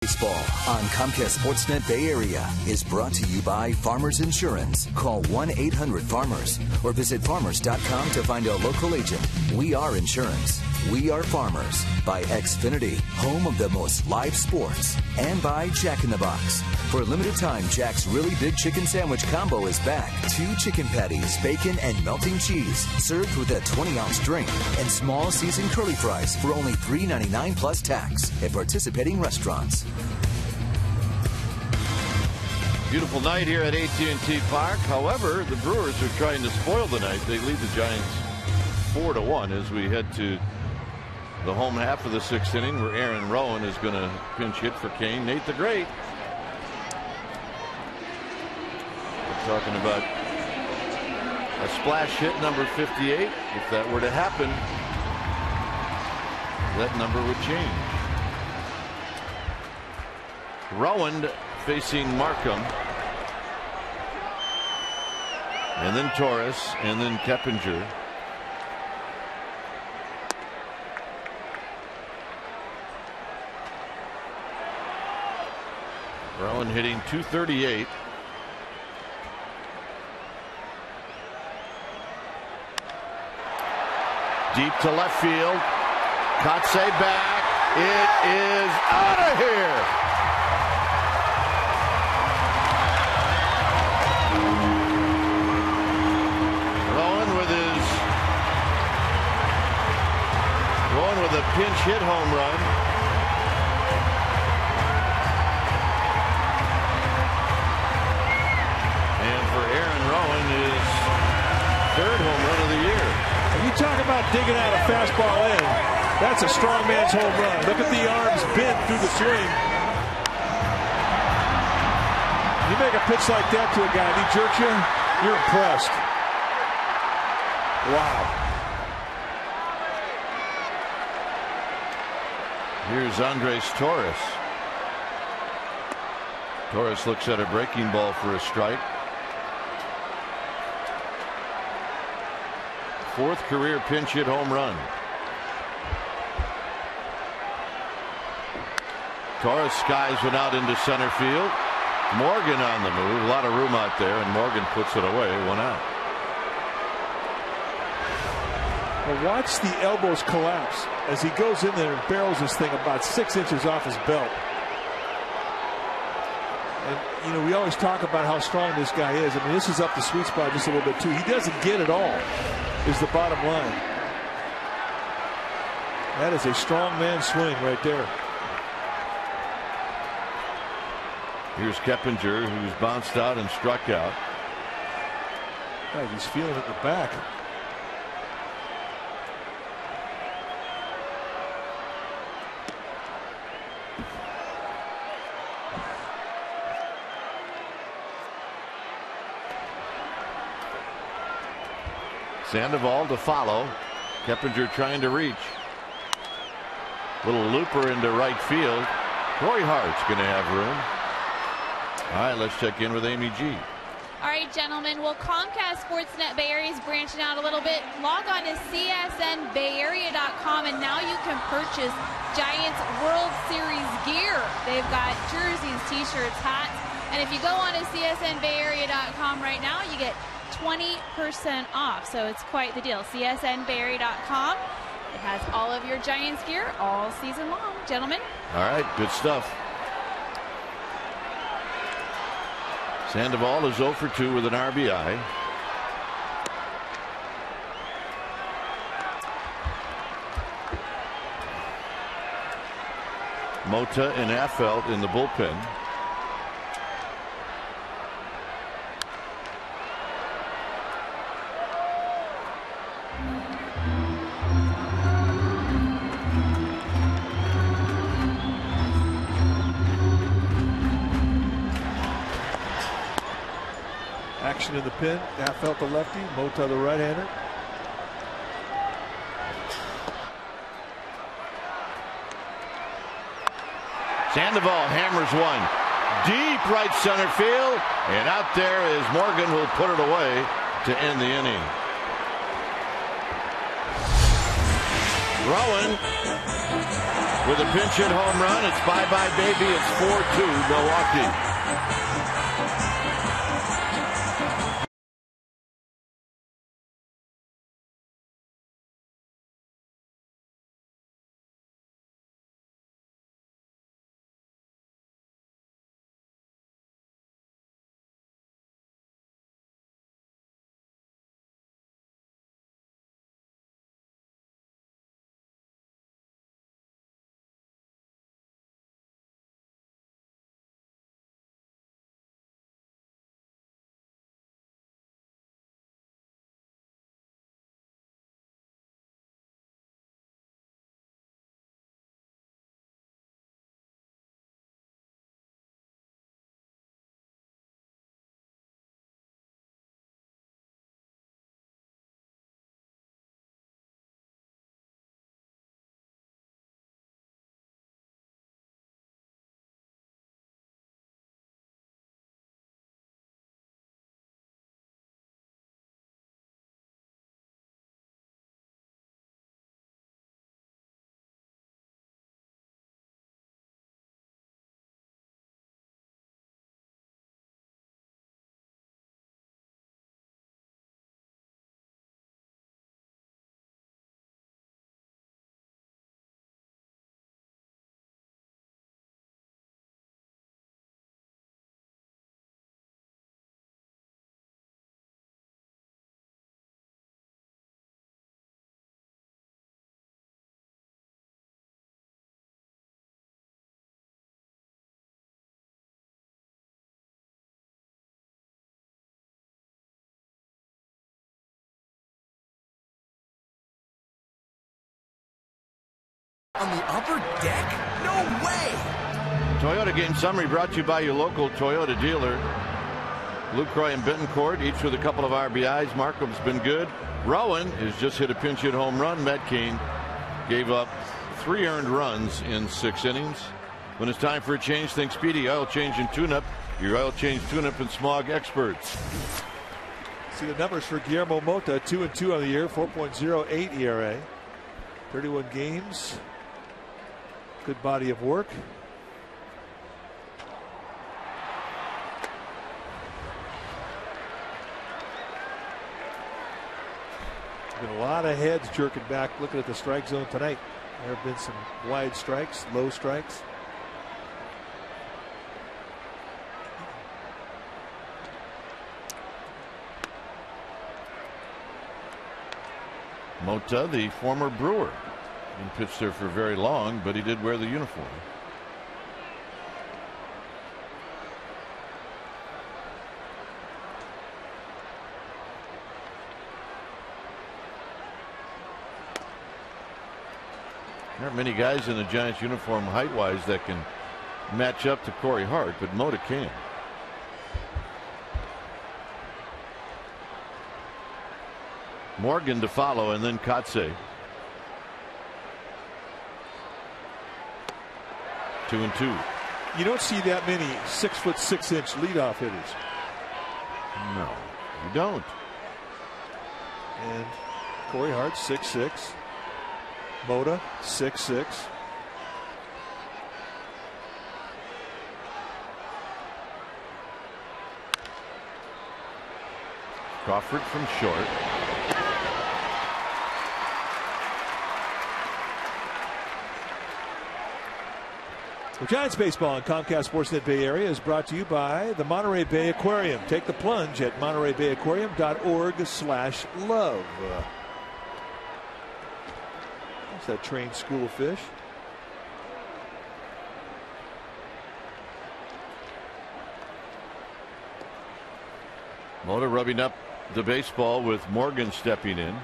C: Baseball on Comcast Sportsnet Bay Area is brought to you by Farmers Insurance. Call 1-800-FARMERS or visit farmers.com to find a local agent. We are insurance. We are Farmers. By Xfinity, home of the most live sports. And by Jack in the Box. For a limited time, Jack's Really Big Chicken Sandwich Combo is back. 2 chicken patties, bacon, and melting cheese, served with a 20-ounce drink. And small seasoned curly fries for only $3.99 plus tax at participating restaurants.
A: Beautiful night here at AT Park. However, the Brewers are trying to spoil the night. They lead the Giants 4-1 as we head to the home half of the 6th inning, where Aaron Rowan is going to pinch hit for Kane. Nate the Great. We're talking about a splash hit, number 58. If that were to happen, that number would change. Rowan facing Markham, and then Torres, and then Keppinger. Rowan hitting .238. Deep to left field. Kotze back. It is out of here. Rowan with a pinch hit home run. And for Aaron Rowan, his third home run of the year.
G: When you talk about digging out a fastball in, that's a strong man's home run. Look at the arms bent through the swing. You make a pitch like that to a guy and he jerks you, you're impressed. Wow.
A: Here's Andres Torres. Torres looks at a breaking ball for a strike. Fourth career pinch hit home run. Torres skies one out into center field. Morgan on the move. A lot of room out there, and Morgan puts it away. 1 out.
G: Well, watch the elbows collapse as he goes in there and barrels this thing about 6 inches off his belt. And, you know, we always talk about how strong this guy is. I mean, this is up the sweet spot just a little bit, too. He doesn't get it all, is the bottom line. That is a strong man swing right there.
A: Here's Keppinger, who's bounced out and struck out.
G: Right, he's feeling it in the back.
A: Sandoval to follow. Keppinger trying to reach. Little looper into right field. Corey Hart's going to have room. All right, let's check in with Amy G.
F: All right, gentlemen. Well, Comcast Sportsnet Bay Area is branching out a little bit. Log on to csnbayarea.com, and now you can purchase Giants World Series gear. They've got jerseys, T-shirts, hats. And if you go on to csnbayarea.com right now, you get 20% off. So it's quite the deal. csnbayarea.com. It has all of your Giants gear all season long, gentlemen.
A: All right, good stuff. Sandoval is 0 for 2 with an RBI. Mota and Affelt in the bullpen.
G: Action in the pin. Affelt the lefty, Mota the right-hander.
A: Sandoval hammers one deep right center field, and out there is Morgan, who'll put it away to end the inning. Rowan with a pinch hit home run. It's bye-bye baby. It's 4-2 Milwaukee.
C: On the upper deck? No way!
A: Toyota game summary brought to you by your local Toyota dealer. Lucroy and Betancourt, each with a couple of RBIs. Markham's been good. Rowan has just hit a pinch hit home run. Metcalf gave up 3 earned runs in 6 innings. When it's time for a change, think Speedy Oil Change and Tune-Up. Your oil change tune-up and smog experts.
G: See the numbers for Guillermo Mota, 2-2 on the year, 4.08 ERA. 31 games. Good body of work. Been a lot of heads jerking back looking at the strike zone tonight. There have been some wide strikes, low strikes.
A: Mota, the former Brewer, didn't pitch there for very long, but he did wear the uniform. There aren't many guys in the Giants uniform height-wise that can match up to Corey Hart, but Mota can. Morgan to follow, and then Kotze. 2-2.
G: You don't see that many 6'6" leadoff hitters.
A: No, you don't.
G: And Corey Hart 6'6". Mota 6'6".
A: Crawford from short.
G: The Giants baseball on Comcast Sportsnet Bay Area is brought to you by the Monterey Bay Aquarium. Take the plunge at MontereyBayAquarium.org/love. That's that trained school of fish.
A: Mota rubbing up the baseball with Morgan stepping in.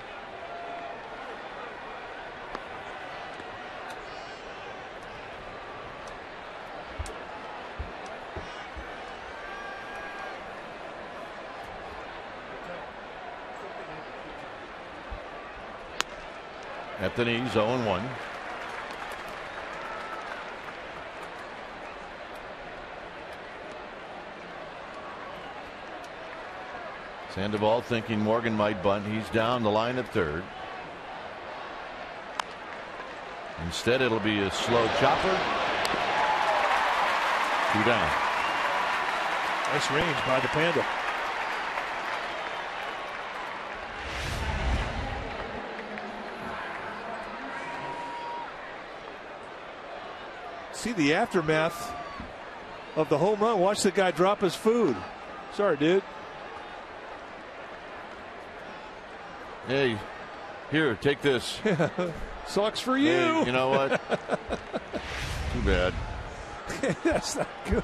A: At the knees, 0-1. Sandoval thinking Morgan might bunt. He's down the line at third. Instead, it'll be a slow chopper. 2 down.
G: Nice range by the Panda. See the aftermath of the home run. Watch the guy drop his food. Sorry, dude.
A: Hey, here, take this.
G: Sucks for you.
A: Hey, you know what? Too bad.
G: That's not good.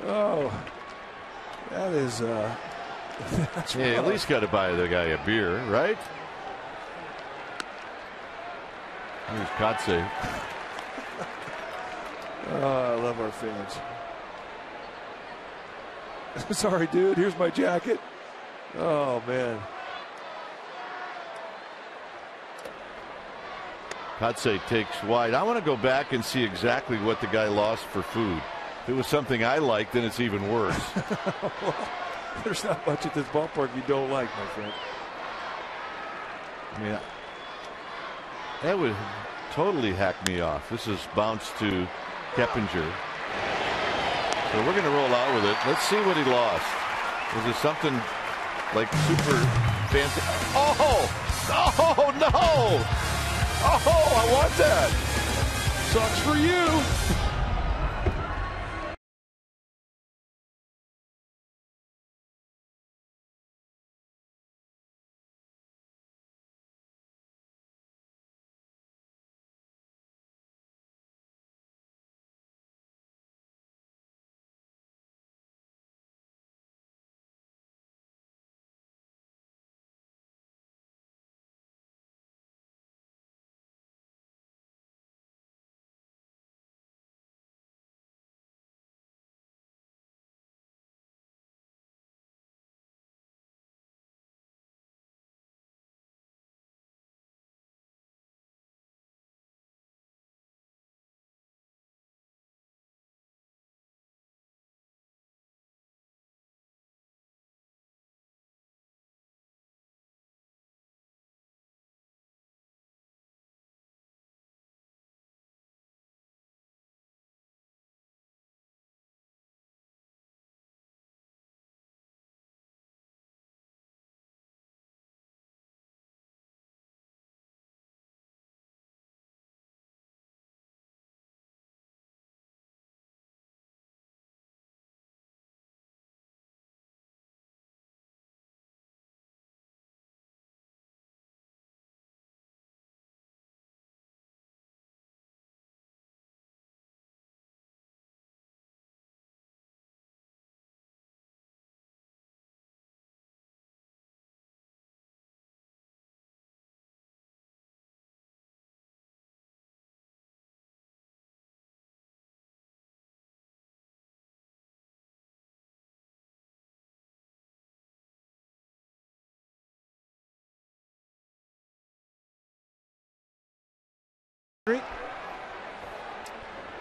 G: Oh, that is. That's
A: hey, at least got to buy the guy a beer, right? Here's Kotze.
G: Oh, I love our fans. Sorry, dude. Here's my jacket. Oh, man.
A: Kotze takes wide. I want to go back and see exactly what the guy lost for food. If it was something I liked, then it's even worse.
G: Well, there's not much at this ballpark you don't like, my friend.
A: Yeah. That would totally hack me off. This is bounce to Keppinger. So we're going to roll out with it. Let's see what he lost. Was it something like super fancy? Oh! Oh, no! Oh, I want that.
G: Sucks for you.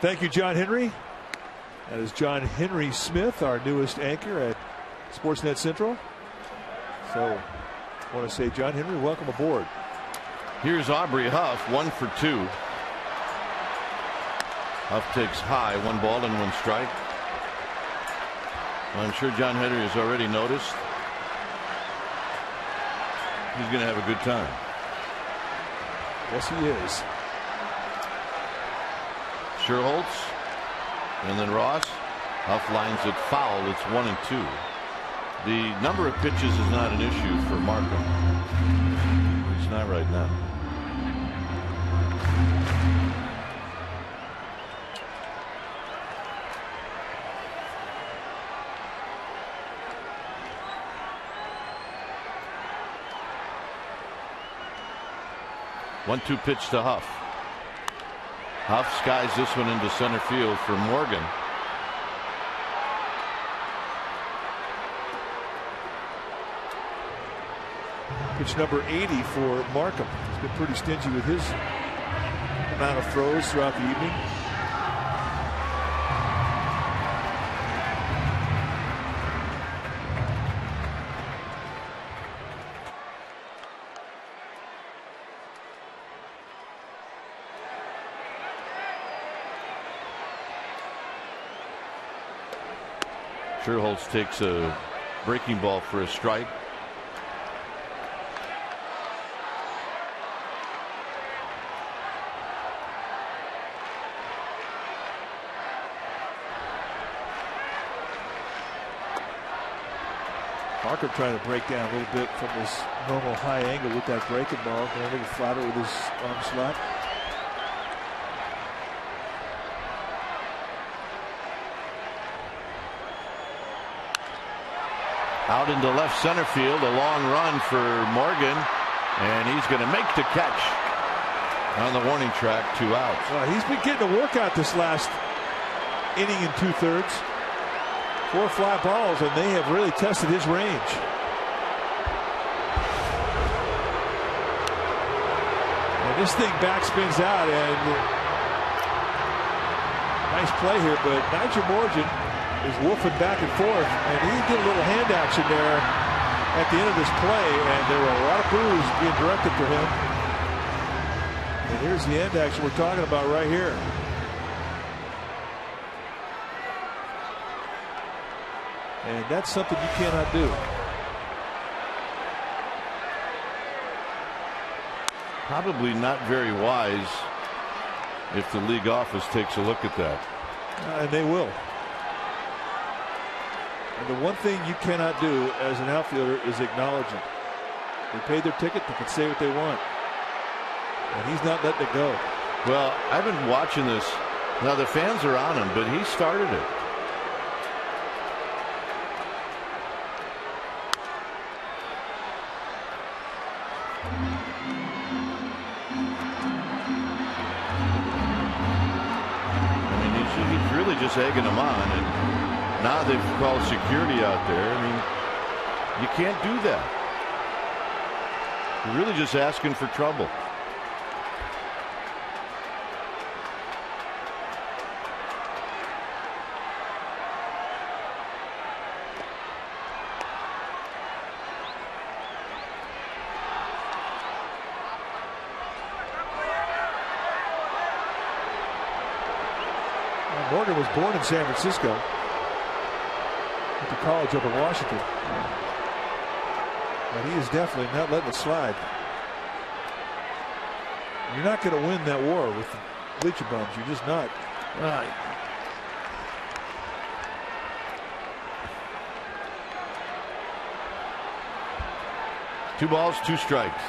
G: Thank you, John Henry. That is John Henry Smith, our newest anchor at Sportsnet Central. So I want to say, John Henry, welcome aboard.
A: Here's Aubrey Huff, 1 for 2. Huff takes high, 1 ball and 1 strike. I'm sure John Henry has already noticed. He's going to have a good time.
G: Yes, he is.
A: Sherholtz, and then Ross. Huff lines it foul. It's 1 and 2. The number of pitches is not an issue for Markham. It's not right now. One-two pitch to Huff. Huff skies this one into center field for Morgan.
G: Pitch number 80 for Markham. He's been pretty stingy with his amount of throws throughout the evening.
A: Sherholtz takes a breaking ball for a strike.
G: Markham trying to break down a little bit from his normal high angle with that breaking ball, going a little flatter with his arm slot.
A: Out into left center field, a long run for Morgan, and he's going to make the catch on the warning track. 2 outs.
G: Well, he's been getting a workout this last inning and 2/3. 4 fly balls, and they have really tested his range. And this thing backspins out, and nice play here, but Nigel Morgan is woofing back and forth, and he did a little hand action there at the end of this play, and there were a lot of boos being directed to him. And here's the end action we're talking about right here. And that's something you cannot do.
A: Probably not very wise if the league office takes a look at that.
G: And they will. And the one thing you cannot do as an outfielder is acknowledge it. They paid their ticket, they can say what they want. And he's not letting it go.
A: Well, I've been watching this. Now the fans are on him, but he started it. I mean, he's really just egging him on, and now they've called security out there. I mean, you can't do that. You're really just asking for trouble.
G: Morgan was born in San Francisco. Went to college up in Washington. But he is definitely not letting it slide. You're not going to win that war with the bleacher bums. You're just not.
A: Right. Two balls, 2 strikes.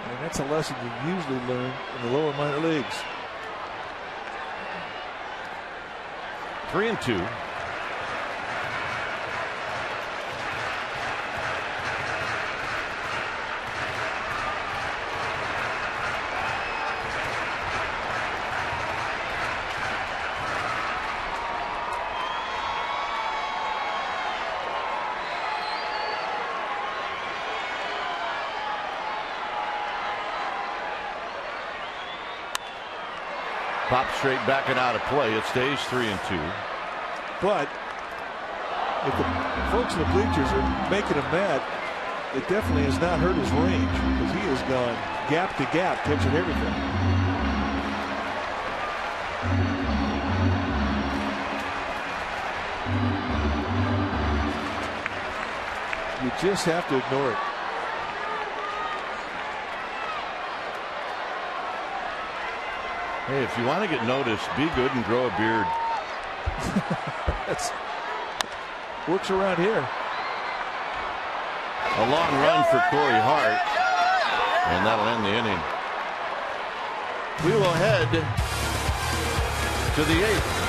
G: And that's a lesson you usually learn in the lower minor leagues.
A: 3-2. Pops straight back and out of play. It stays 3-2.
G: But if the folks in the bleachers are making him mad, it definitely has not hurt his range, because he has gone gap to gap, catching everything. You just have to ignore it.
A: Hey, if you want to get noticed, be good and grow a beard.
G: That's works around here.
A: A long run for Corey Hart, and that'll end the inning. We will head to the 8th.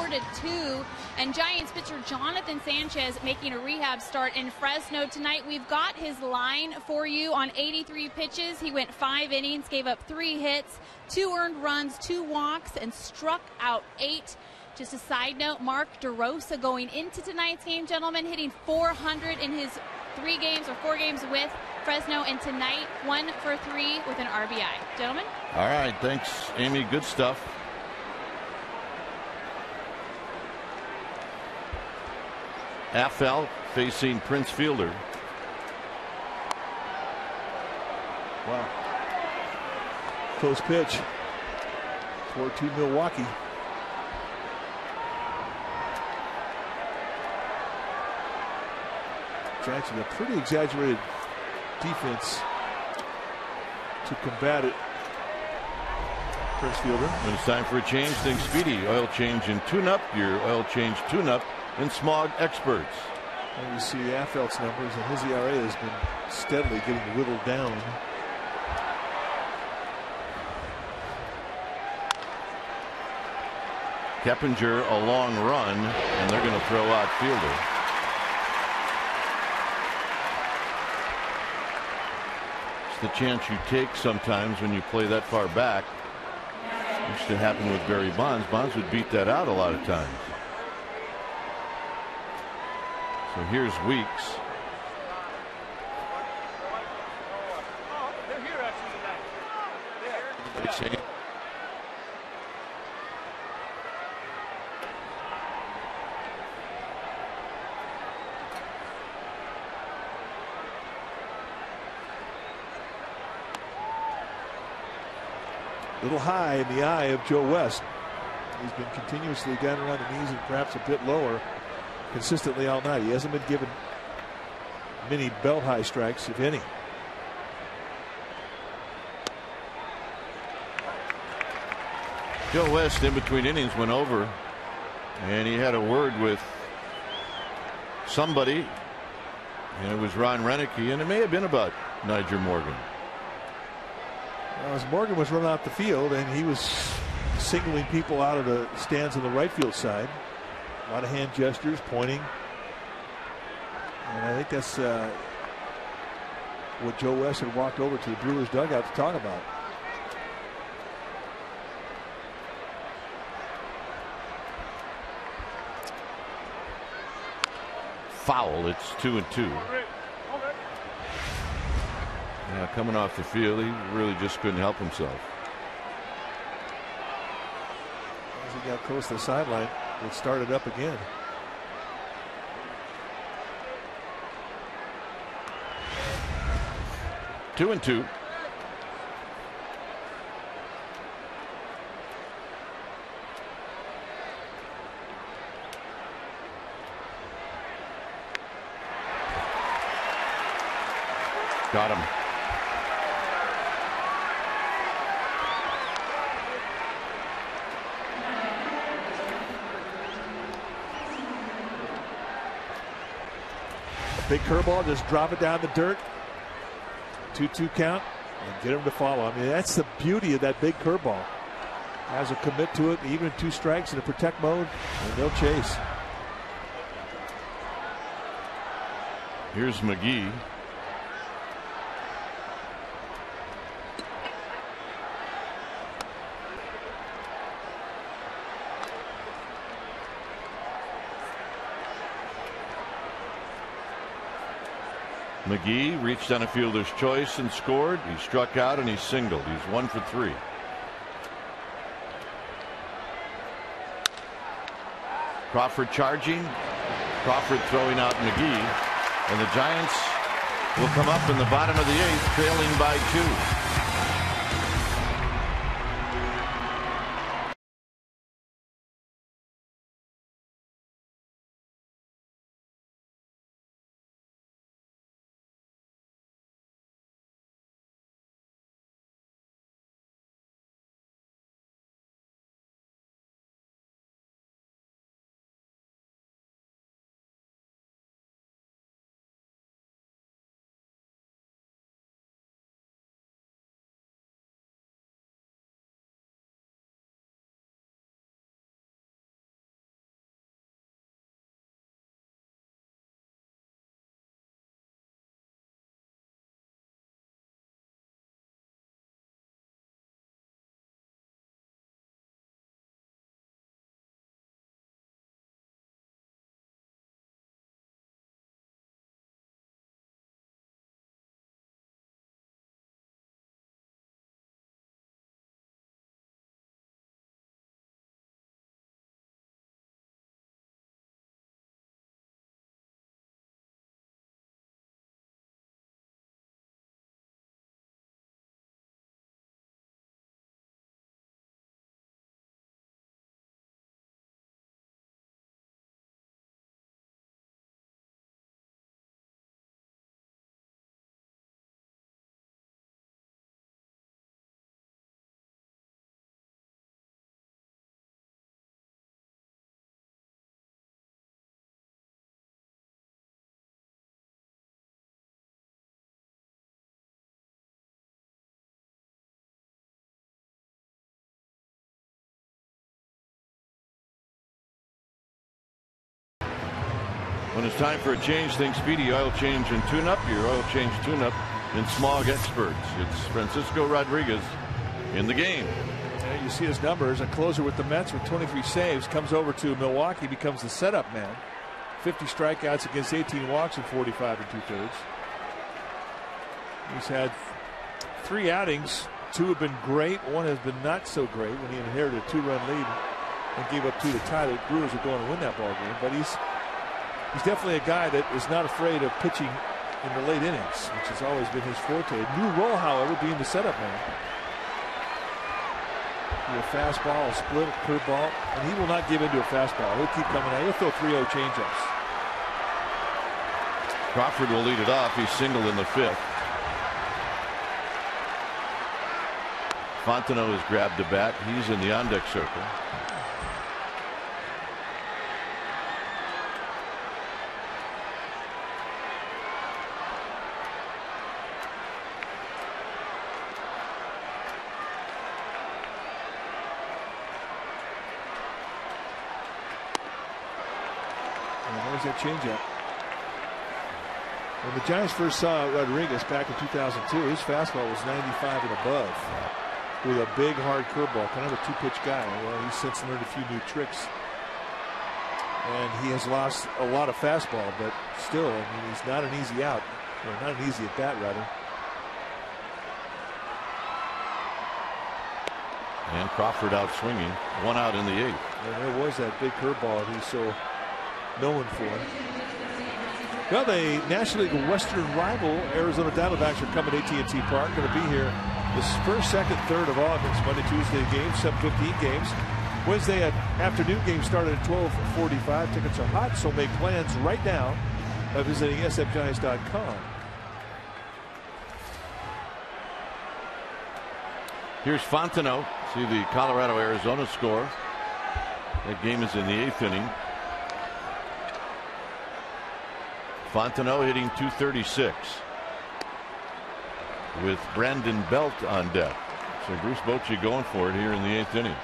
F: To 2, and Giants pitcher Jonathan Sanchez making a rehab start in Fresno tonight. We've got his line for you. On 83 pitches, he went 5 innings, gave up 3 hits, 2 earned runs, 2 walks, and struck out 8. Just a side note, Mark DeRosa going into tonight's game, gentlemen, hitting 400 in his 4 games with Fresno, and tonight 1 for 3 with an RBI. Gentlemen?
A: All right, thanks, Amy. Good stuff. Affel facing Prince Fielder.
G: Wow. Close pitch. 4-2 Milwaukee. Giants with a pretty exaggerated defense to combat it. Prince Fielder.
A: When it's time for a change, think Speedy. Oil change and tune-up. Your oil change tune-up and Smog experts.
G: And you see Affelt's numbers, and his ERA has been steadily getting whittled down.
A: Keppinger a long run, and they're going to throw out Fielder. It's the chance you take sometimes when you play that far back. Used to happen with Barry Bonds. Bonds would beat that out a lot of times. So here's Weeks.
G: A little high in the eye of Joe West. He's been continuously down around the knees and perhaps a bit lower consistently all night. He hasn't been given many belt high strikes, if any.
A: Joe West in between innings went over, and he had a word with somebody And it was Ron Renicky, and it may have been about Niger Morgan.
G: Well, as Morgan was running out the field, and he was signaling people out of the stands on the right field side. A lot of hand gestures, pointing. And I think that's what Joe West had walked over to the Brewers dugout to talk about.
A: Foul. It's 2-2. Yeah, coming off the field, he really just couldn't help himself.
G: As he got close to the sideline, it started up again.
A: Two and two. Got him.
G: Big curveball, just drop it down the dirt. 2-2 count and get him to follow. I mean, that's the beauty of that big curveball. Guys will commit to it, even 2 strikes in a protect mode, and they'll chase.
A: Here's McGee. McGee reached on a fielder's choice and scored. He struck out and he singled. He's 1 for 3. Crawford charging. Crawford throwing out McGee. And the Giants will come up in the bottom of the 8th, trailing by 2. When it's time for a change, think Speedy Oil Change and Tune-Up. Your oil change tune-up in Smog experts. It's Francisco Rodriguez in the game.
G: Yeah, you see his numbers. A closer with the Mets with 23 saves comes over to Milwaukee, becomes the setup man. 50 strikeouts against 18 walks in 45 2/3. He's had 3 outings. 2 have been great. 1 has been not so great when he inherited a 2-run lead and gave up 2 to tie. The Brewers were going to win that ball game, but he's definitely a guy that is not afraid of pitching in the late innings, which has always been his forte. New role, however, being the setup man. A fastball, a split, a curveball, and he will not give into a fastball. He'll keep coming out. He'll throw 3-0 changeups.
A: Crawford will lead it off. He's singled in the 5th. Fontenot has grabbed the bat. He's in the on-deck circle.
G: There's that changeup. When the Giants first saw Rodriguez back in 2002, his fastball was 95 and above with a big, hard curveball, kind of a two-pitch guy. Well, he's since learned a few new tricks. And he has lost a lot of fastball, but still, I mean, he's not an easy out, or not an easy at bat, rather.
A: And Crawford out swinging, 1 out in the 8th.
G: And there was that big curveball he's so known for. Well, the National League Western rival Arizona Diamondbacks are coming to AT Park. Going to be here this 1st, 2nd, 3rd of August. Monday, Tuesday games, 7:15 games. Wednesday afternoon games started at 12:45. Tickets are hot, so make plans right now by visiting sfgiants.com.
A: Here's Fontenot. See the Colorado-Arizona score. That game is in the 8th inning. Fontenot hitting .236 with Brandon Belt on deck. So Bruce Bochy going for it here in the 8th inning.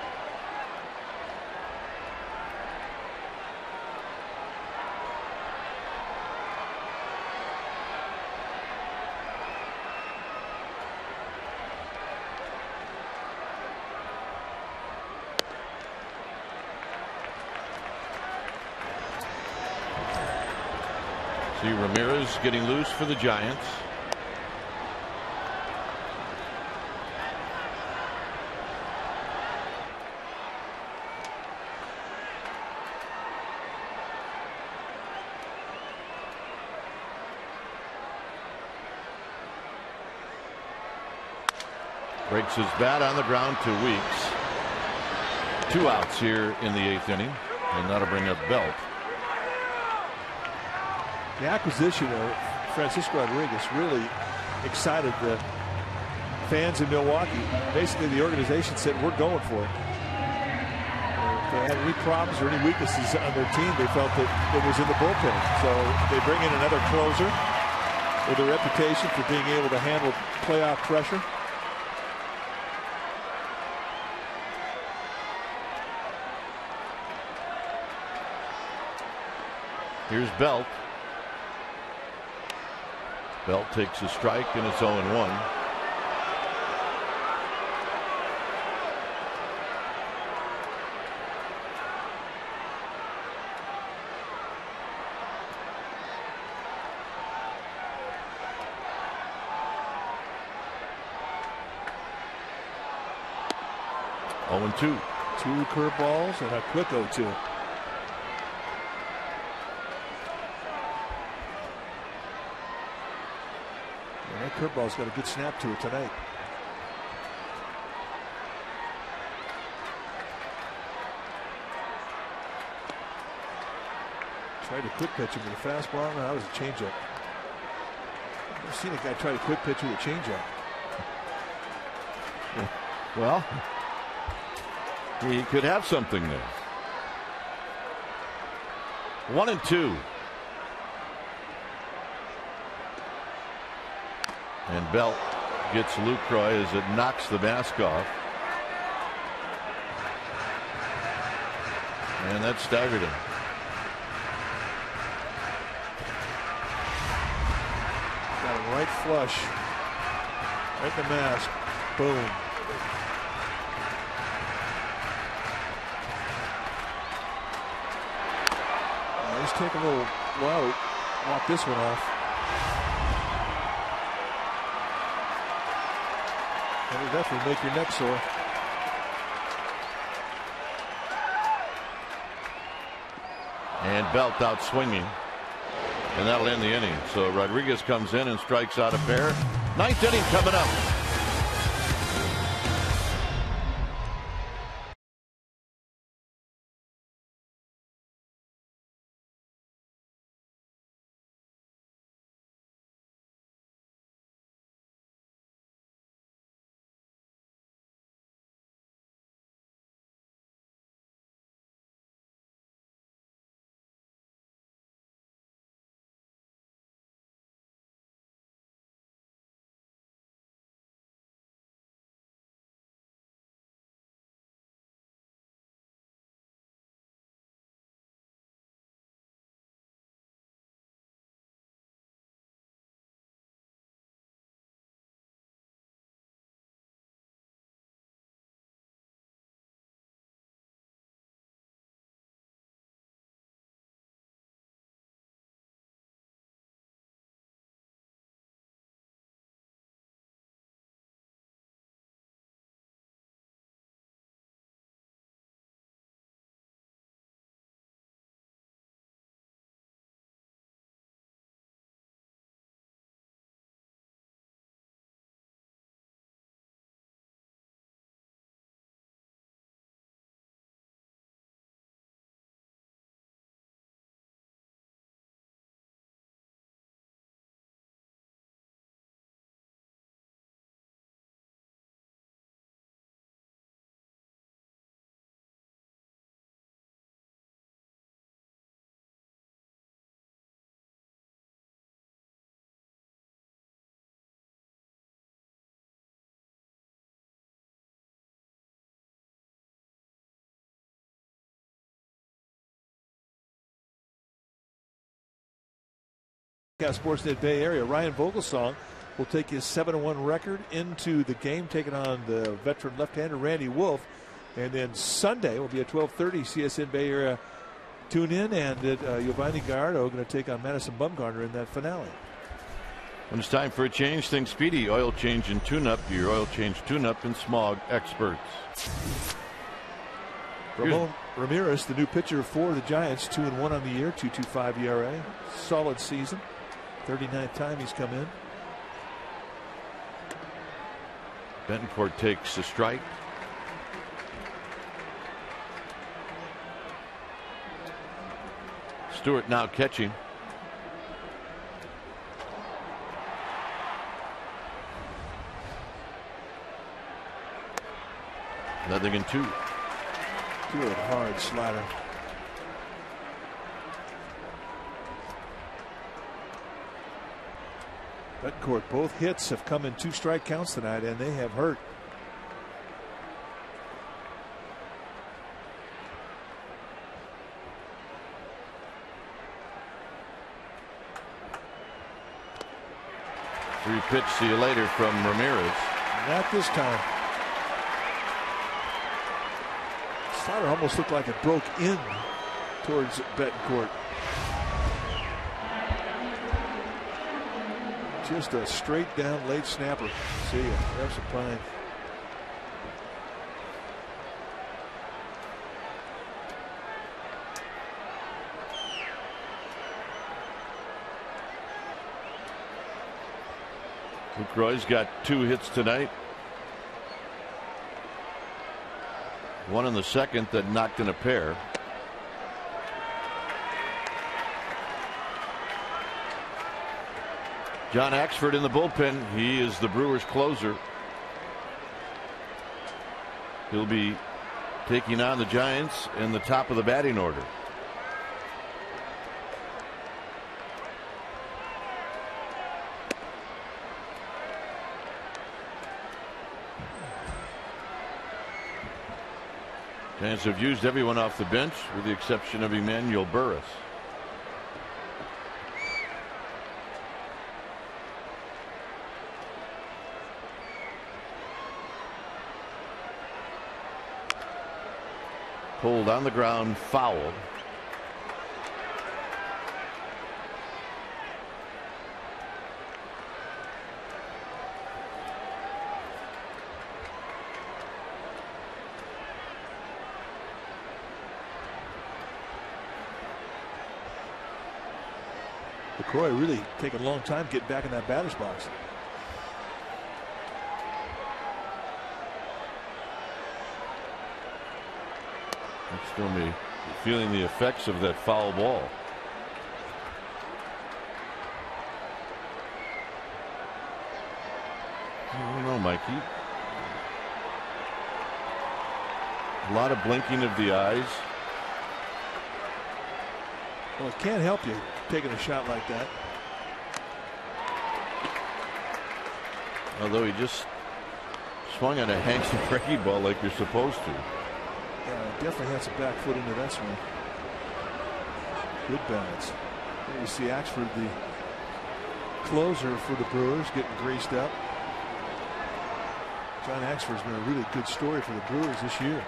A: See Ramirez getting loose for the Giants. Breaks his bat on the ground to Weeks. 2 outs here in the 8th inning, and that'll bring up Belt.
G: The acquisition of Francisco Rodriguez really excited the fans in Milwaukee. Basically, the organization said, we're going for it. If they had any problems or any weaknesses on their team, they felt that it was in the bullpen. So they bring in another closer with a reputation for being able to handle playoff pressure.
A: Here's Belt. Belt takes a strike, and it's 0-1. Two.
G: 2 curveballs and a quick 0-2. That curveball's got a good snap to it tonight. Tried to quick pitch him with a fastball. No, that was a changeup. I've never seen a guy try to quick pitch with a changeup.
A: Well, he could have something there. 1-2. And Belt gets Lucroy as it knocks the mask off. And that staggered him.
G: Got him right flush. Right in the mask. Boom. Let's take a little while to walk this one off. That'll definitely make your neck sore.
A: And Belt out swinging. And that'll end the inning. So Rodriguez comes in and strikes out a pair. 9th inning coming up.
G: Comcast Sportsnet Bay Area. Ryan Vogelsong will take his 7-1 record into the game, taking on the veteran left-hander Randy Wolf. And then Sunday will be at 12:30 CSN Bay Area tune in, and Giovanni Gallardo going to take on Madison Bumgarner in that finale.
A: When it's time for a change, think Speedy Oil Change and Tune-Up, your oil change tune-up and smog experts.
G: Ramon Ramirez, the new pitcher for the Giants, 2-1 on the year, 2.25 ERA. Solid season. 39th time he's come in.
A: Betancourt takes a strike. Stewart now catching. Nothing in 2.
G: Good hard slider. Betancourt, both hits have come in 2 strike counts tonight, and they have hurt.
A: Three pitch, see you later from Ramirez.
G: Not this time. Slider almost looked like it broke in towards Betancourt. Just a straight down late snapper. See ya. Have some pine.
A: Lucroy's got 2 hits tonight. One in the second that knocked in a pair. John Axford in the bullpen. He is the Brewers closer. He'll be taking on the Giants in the top of the batting order. Giants have used everyone off the bench with the exception of Emmanuel Burris. Pulled on the ground, foul.
G: LaCroix really taking a long time getting back in that batter's box.
A: It's going to be feeling the effects of that foul ball. I don't know, Mikey. A lot of blinking of the eyes.
G: Well, it can't help you taking a shot like that.
A: Although he just swung on a hanky breaky ball like you're supposed to.
G: Yeah, definitely had some back foot into that swing. Good balance. There you see Axford, the closer for the Brewers, getting greased up. John Axford's been a really good story for the Brewers this year.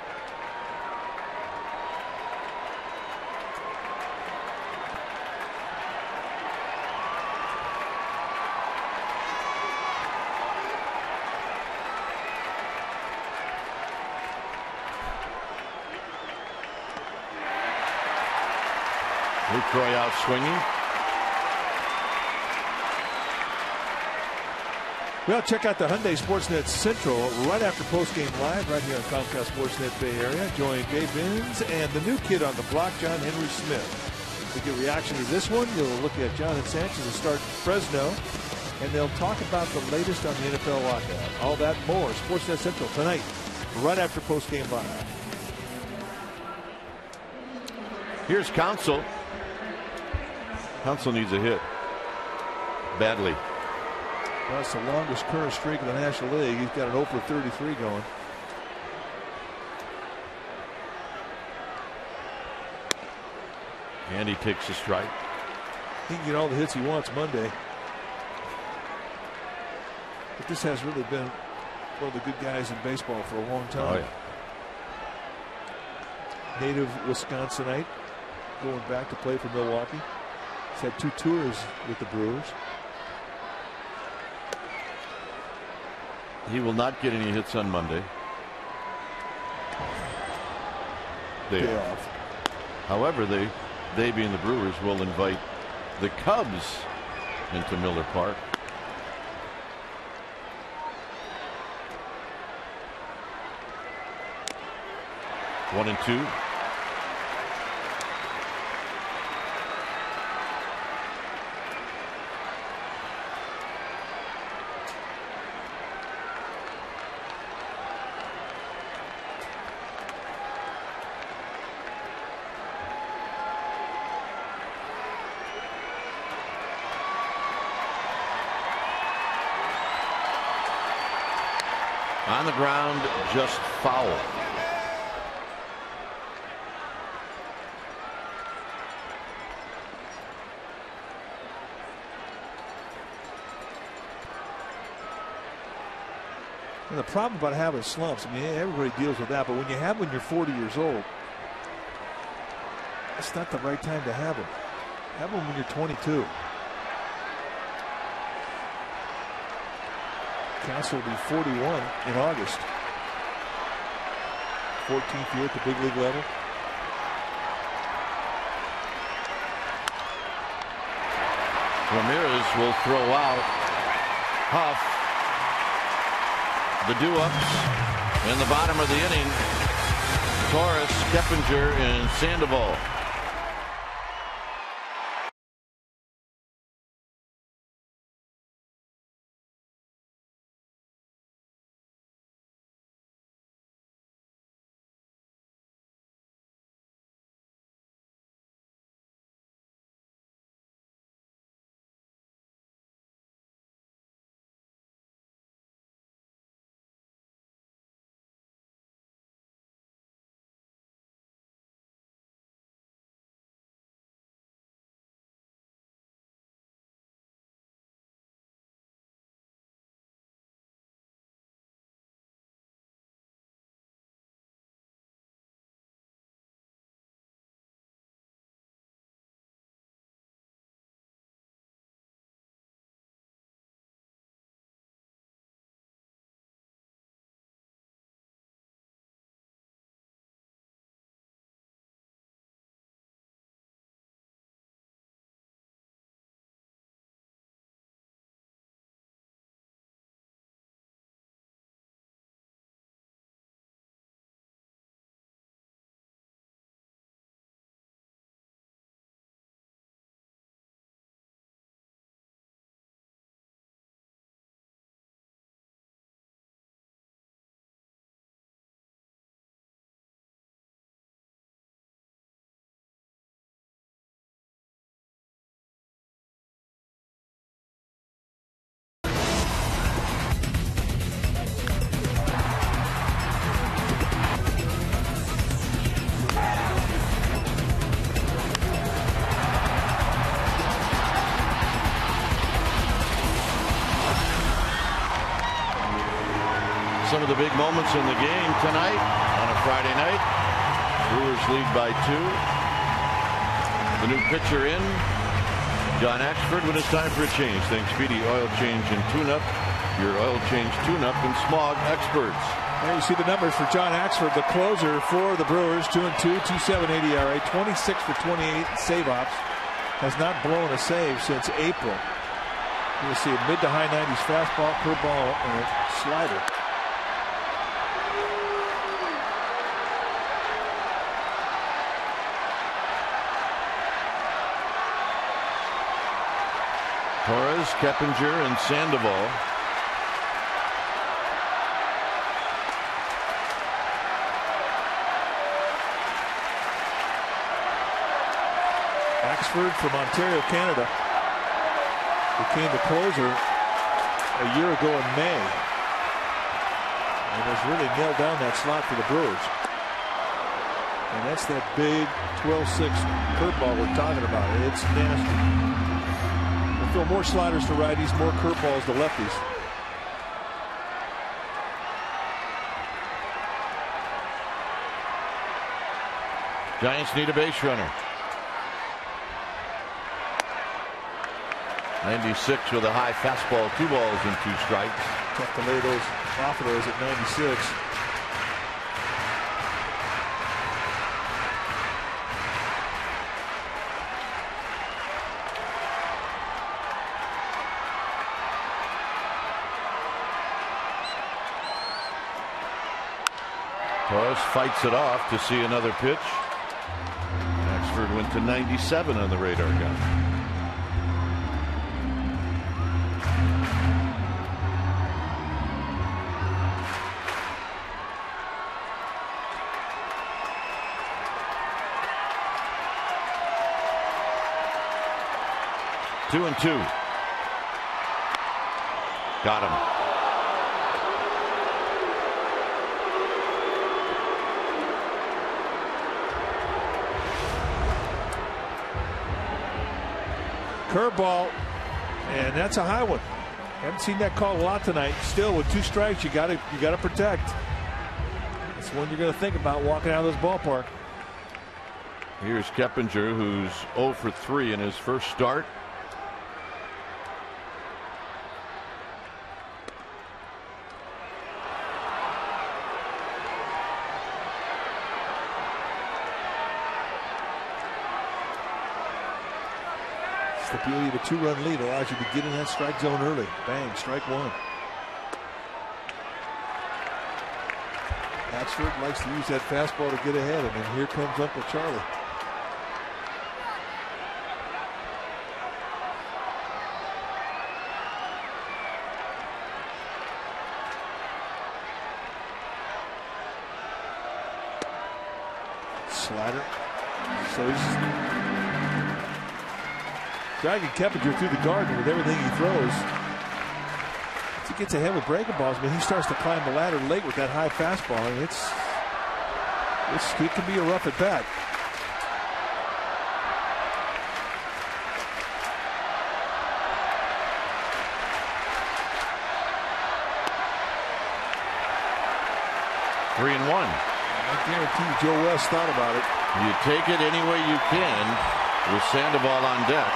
A: Lucroy out swinging.
G: Well, check out the Hyundai Sportsnet Central right after postgame live right here on Comcast Sportsnet Bay Area. Join Gabe Binns and the new kid on the block, John Henry Smith. To get reaction to this one, you'll look at John and Sanchez to start Fresno, and they'll talk about the latest on the NFL lockout. All that more, Sportsnet Central tonight, right after postgame live.
A: Here's Counsell. Counsell needs a hit badly.
G: Well, it's the longest current streak in the National League. He's got an 0 for 33 going.
A: And he takes a strike.
G: He can get all the hits he wants Monday. But this has really been one of the good guys in baseball for a long time.
A: Oh, yeah.
G: Native Wisconsinite, going back to play for Milwaukee. He's had 2 tours with the Brewers.
A: He will not get any hits on Monday. Day off. However, they being the Brewers will invite the Cubs into Miller Park. One and two. On the ground, just foul.
G: And the problem about having slumps, I mean, everybody deals with that, but when you have them when you're 40 years old, it's not the right time to have them. Have them when you're 22. Council will be 41 in August. 14th year at the big league level.
A: Ramirez will throw out. Huff. The do-ups in the bottom of the inning. Torres, Keppinger, and Sandoval. Some of the big moments in the game tonight on a Friday night. Brewers lead by 2. The new pitcher in, John Axford, when it's time for a change. Thanks, Speedy Oil Change and Tune-Up. Your oil change tune-up and smog experts.
G: There you see the numbers for John Axford, the closer for the Brewers. 2-2, 2.78 ERA, 26 for 28 save ops. Has not blown a save since April. You'll see a mid to high 90s fastball, curveball, and a slider.
A: Torres, Keppinger, and Sandoval.
G: Axford from Ontario, Canada, became the closer a year ago in May, and has really nailed down that slot for the Brewers. And that's that big 12-6 curveball we're talking about. It's nasty. We'll throw more sliders to righties, more curveballs to lefties.
A: Giants need a base runner. 96 with a high fastball, 2 balls and 2 strikes.
G: Tough to lay those off of those at 96.
A: Torres fights it off to see another pitch. Axford went to 97 on the radar gun. Two and two. Got him.
G: Curveball, and that's a high one. Haven't seen that call a lot tonight. Still, with 2 strikes, you gotta protect. That's one you're gonna think about walking out of this ballpark.
A: Here's Keppinger, who's 0 for 3 in his first start.
G: The beauty of a 2-run lead allows you to get in that strike zone early. Bang, strike 1. Axford likes to use that fastball to get ahead, and then here comes Uncle Charlie. Slider. So he's dragging Keppinger through the garden with everything he throws. Once he gets ahead with breaking balls, he starts to climb the ladder late with that high fastball, and it can be a rough at bat.
A: Three and one.
G: I guarantee you Joe West thought about it.
A: You take it any way you can with Sandoval on deck.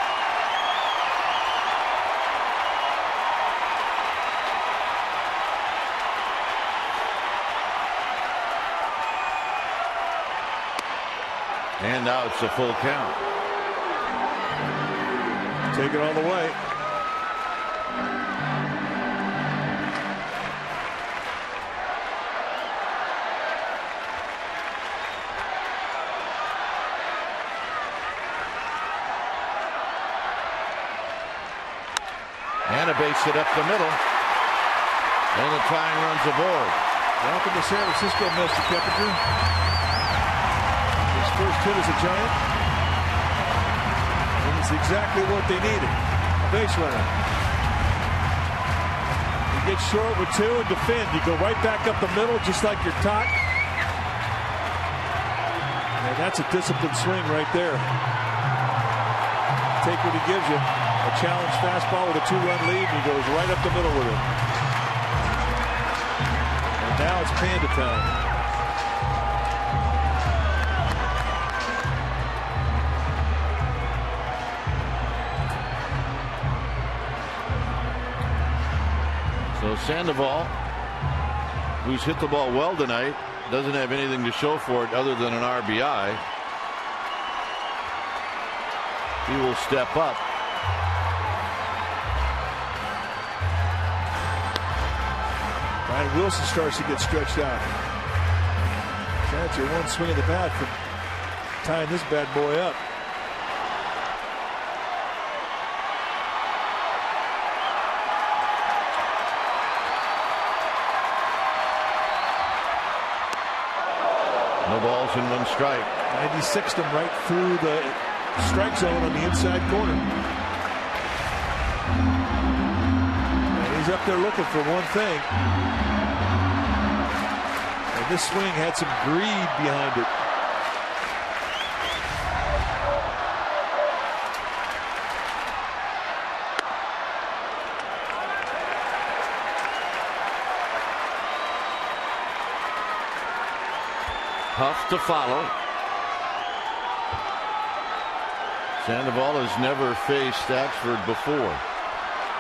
A: And now it's a full count.
G: Take it all the way.
A: And a base hit up the middle. And the tying runs aboard.
G: Welcome to San Francisco, Mr. Keppinger. First hit as a Giant, and it's exactly what they needed. A base runner. You get short with 2 and defend. You go right back up the middle just like you're taught. And that's a disciplined swing right there. Take what he gives you. A challenge fastball with a 2-run lead, and he goes right up the middle with it. And now it's Panda time.
A: So Sandoval, who's hit the ball well tonight, doesn't have anything to show for it other than an RBI. He will step up.
G: Ryan Wilson starts to get stretched out. That's your one swing of the bat for tying this bad boy up.
A: No balls and 1 strike.
G: 96'd him right through the strike zone on the inside corner. And he's up there looking for one thing. And this swing had some greed behind it.
A: Huff to follow. Sandoval has never faced Axford before.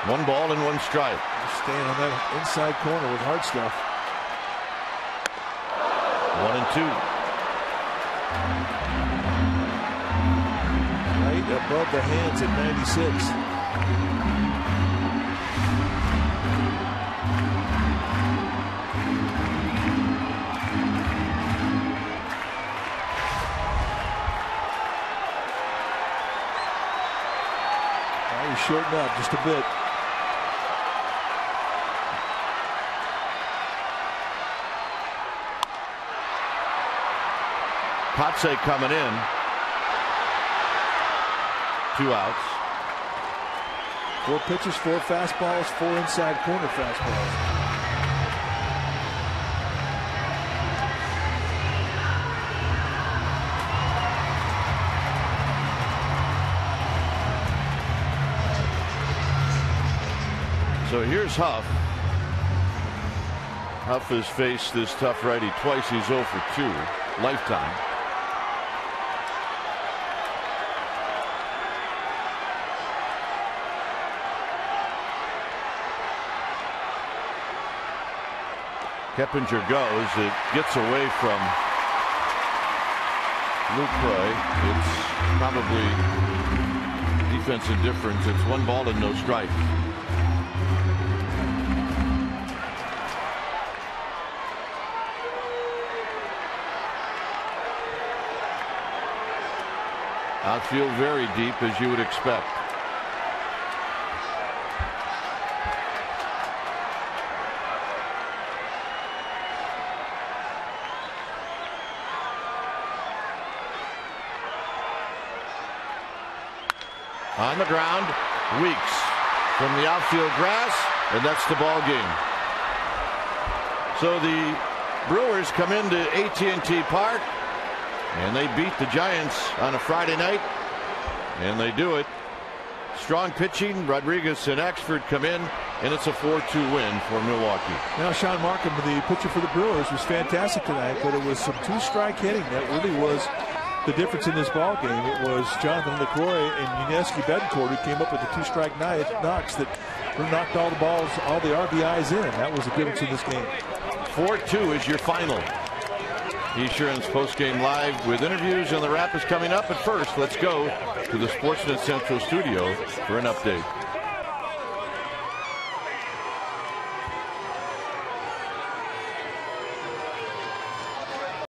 A: 1 ball and 1 strike.
G: Staying on that inside corner with hard stuff.
A: 1 and 2.
G: Right above the hands at 96. Now you shorten up just a bit.
A: Potse coming in. 2 outs.
G: 4 pitches, 4 fastballs, 4 inside corner fastballs.
A: So here's Huff. Huff has faced this tough righty twice. He's 0 for 2. Lifetime. Keppinger goes. It gets away from Lucroy. It's probably defense indifference. It's 1 ball and no strikes. Outfield very deep, as you would expect. On the ground, Weeks from the outfield grass, and that's the ball game. So the Brewers come into AT Park, and they beat the Giants on a Friday night, and they do it. Strong pitching. Rodriguez and Axford come in, and it's a 4-2 win for Milwaukee.
G: Now Sean Markham, the pitcher for the Brewers, was fantastic tonight, but it was some 2-strike hitting that really was the difference in this ball game. It was Jonathan LaCroix and Yuniesky Betancourt who came up with the 2-strike knocks that knocked all the balls, all the RBIs in. That was the difference in this game.
A: 4-2 is your final. Esurance postgame live with interviews, and the wrap is coming up. But first, let's go to the Sportsnet Central studio for an update.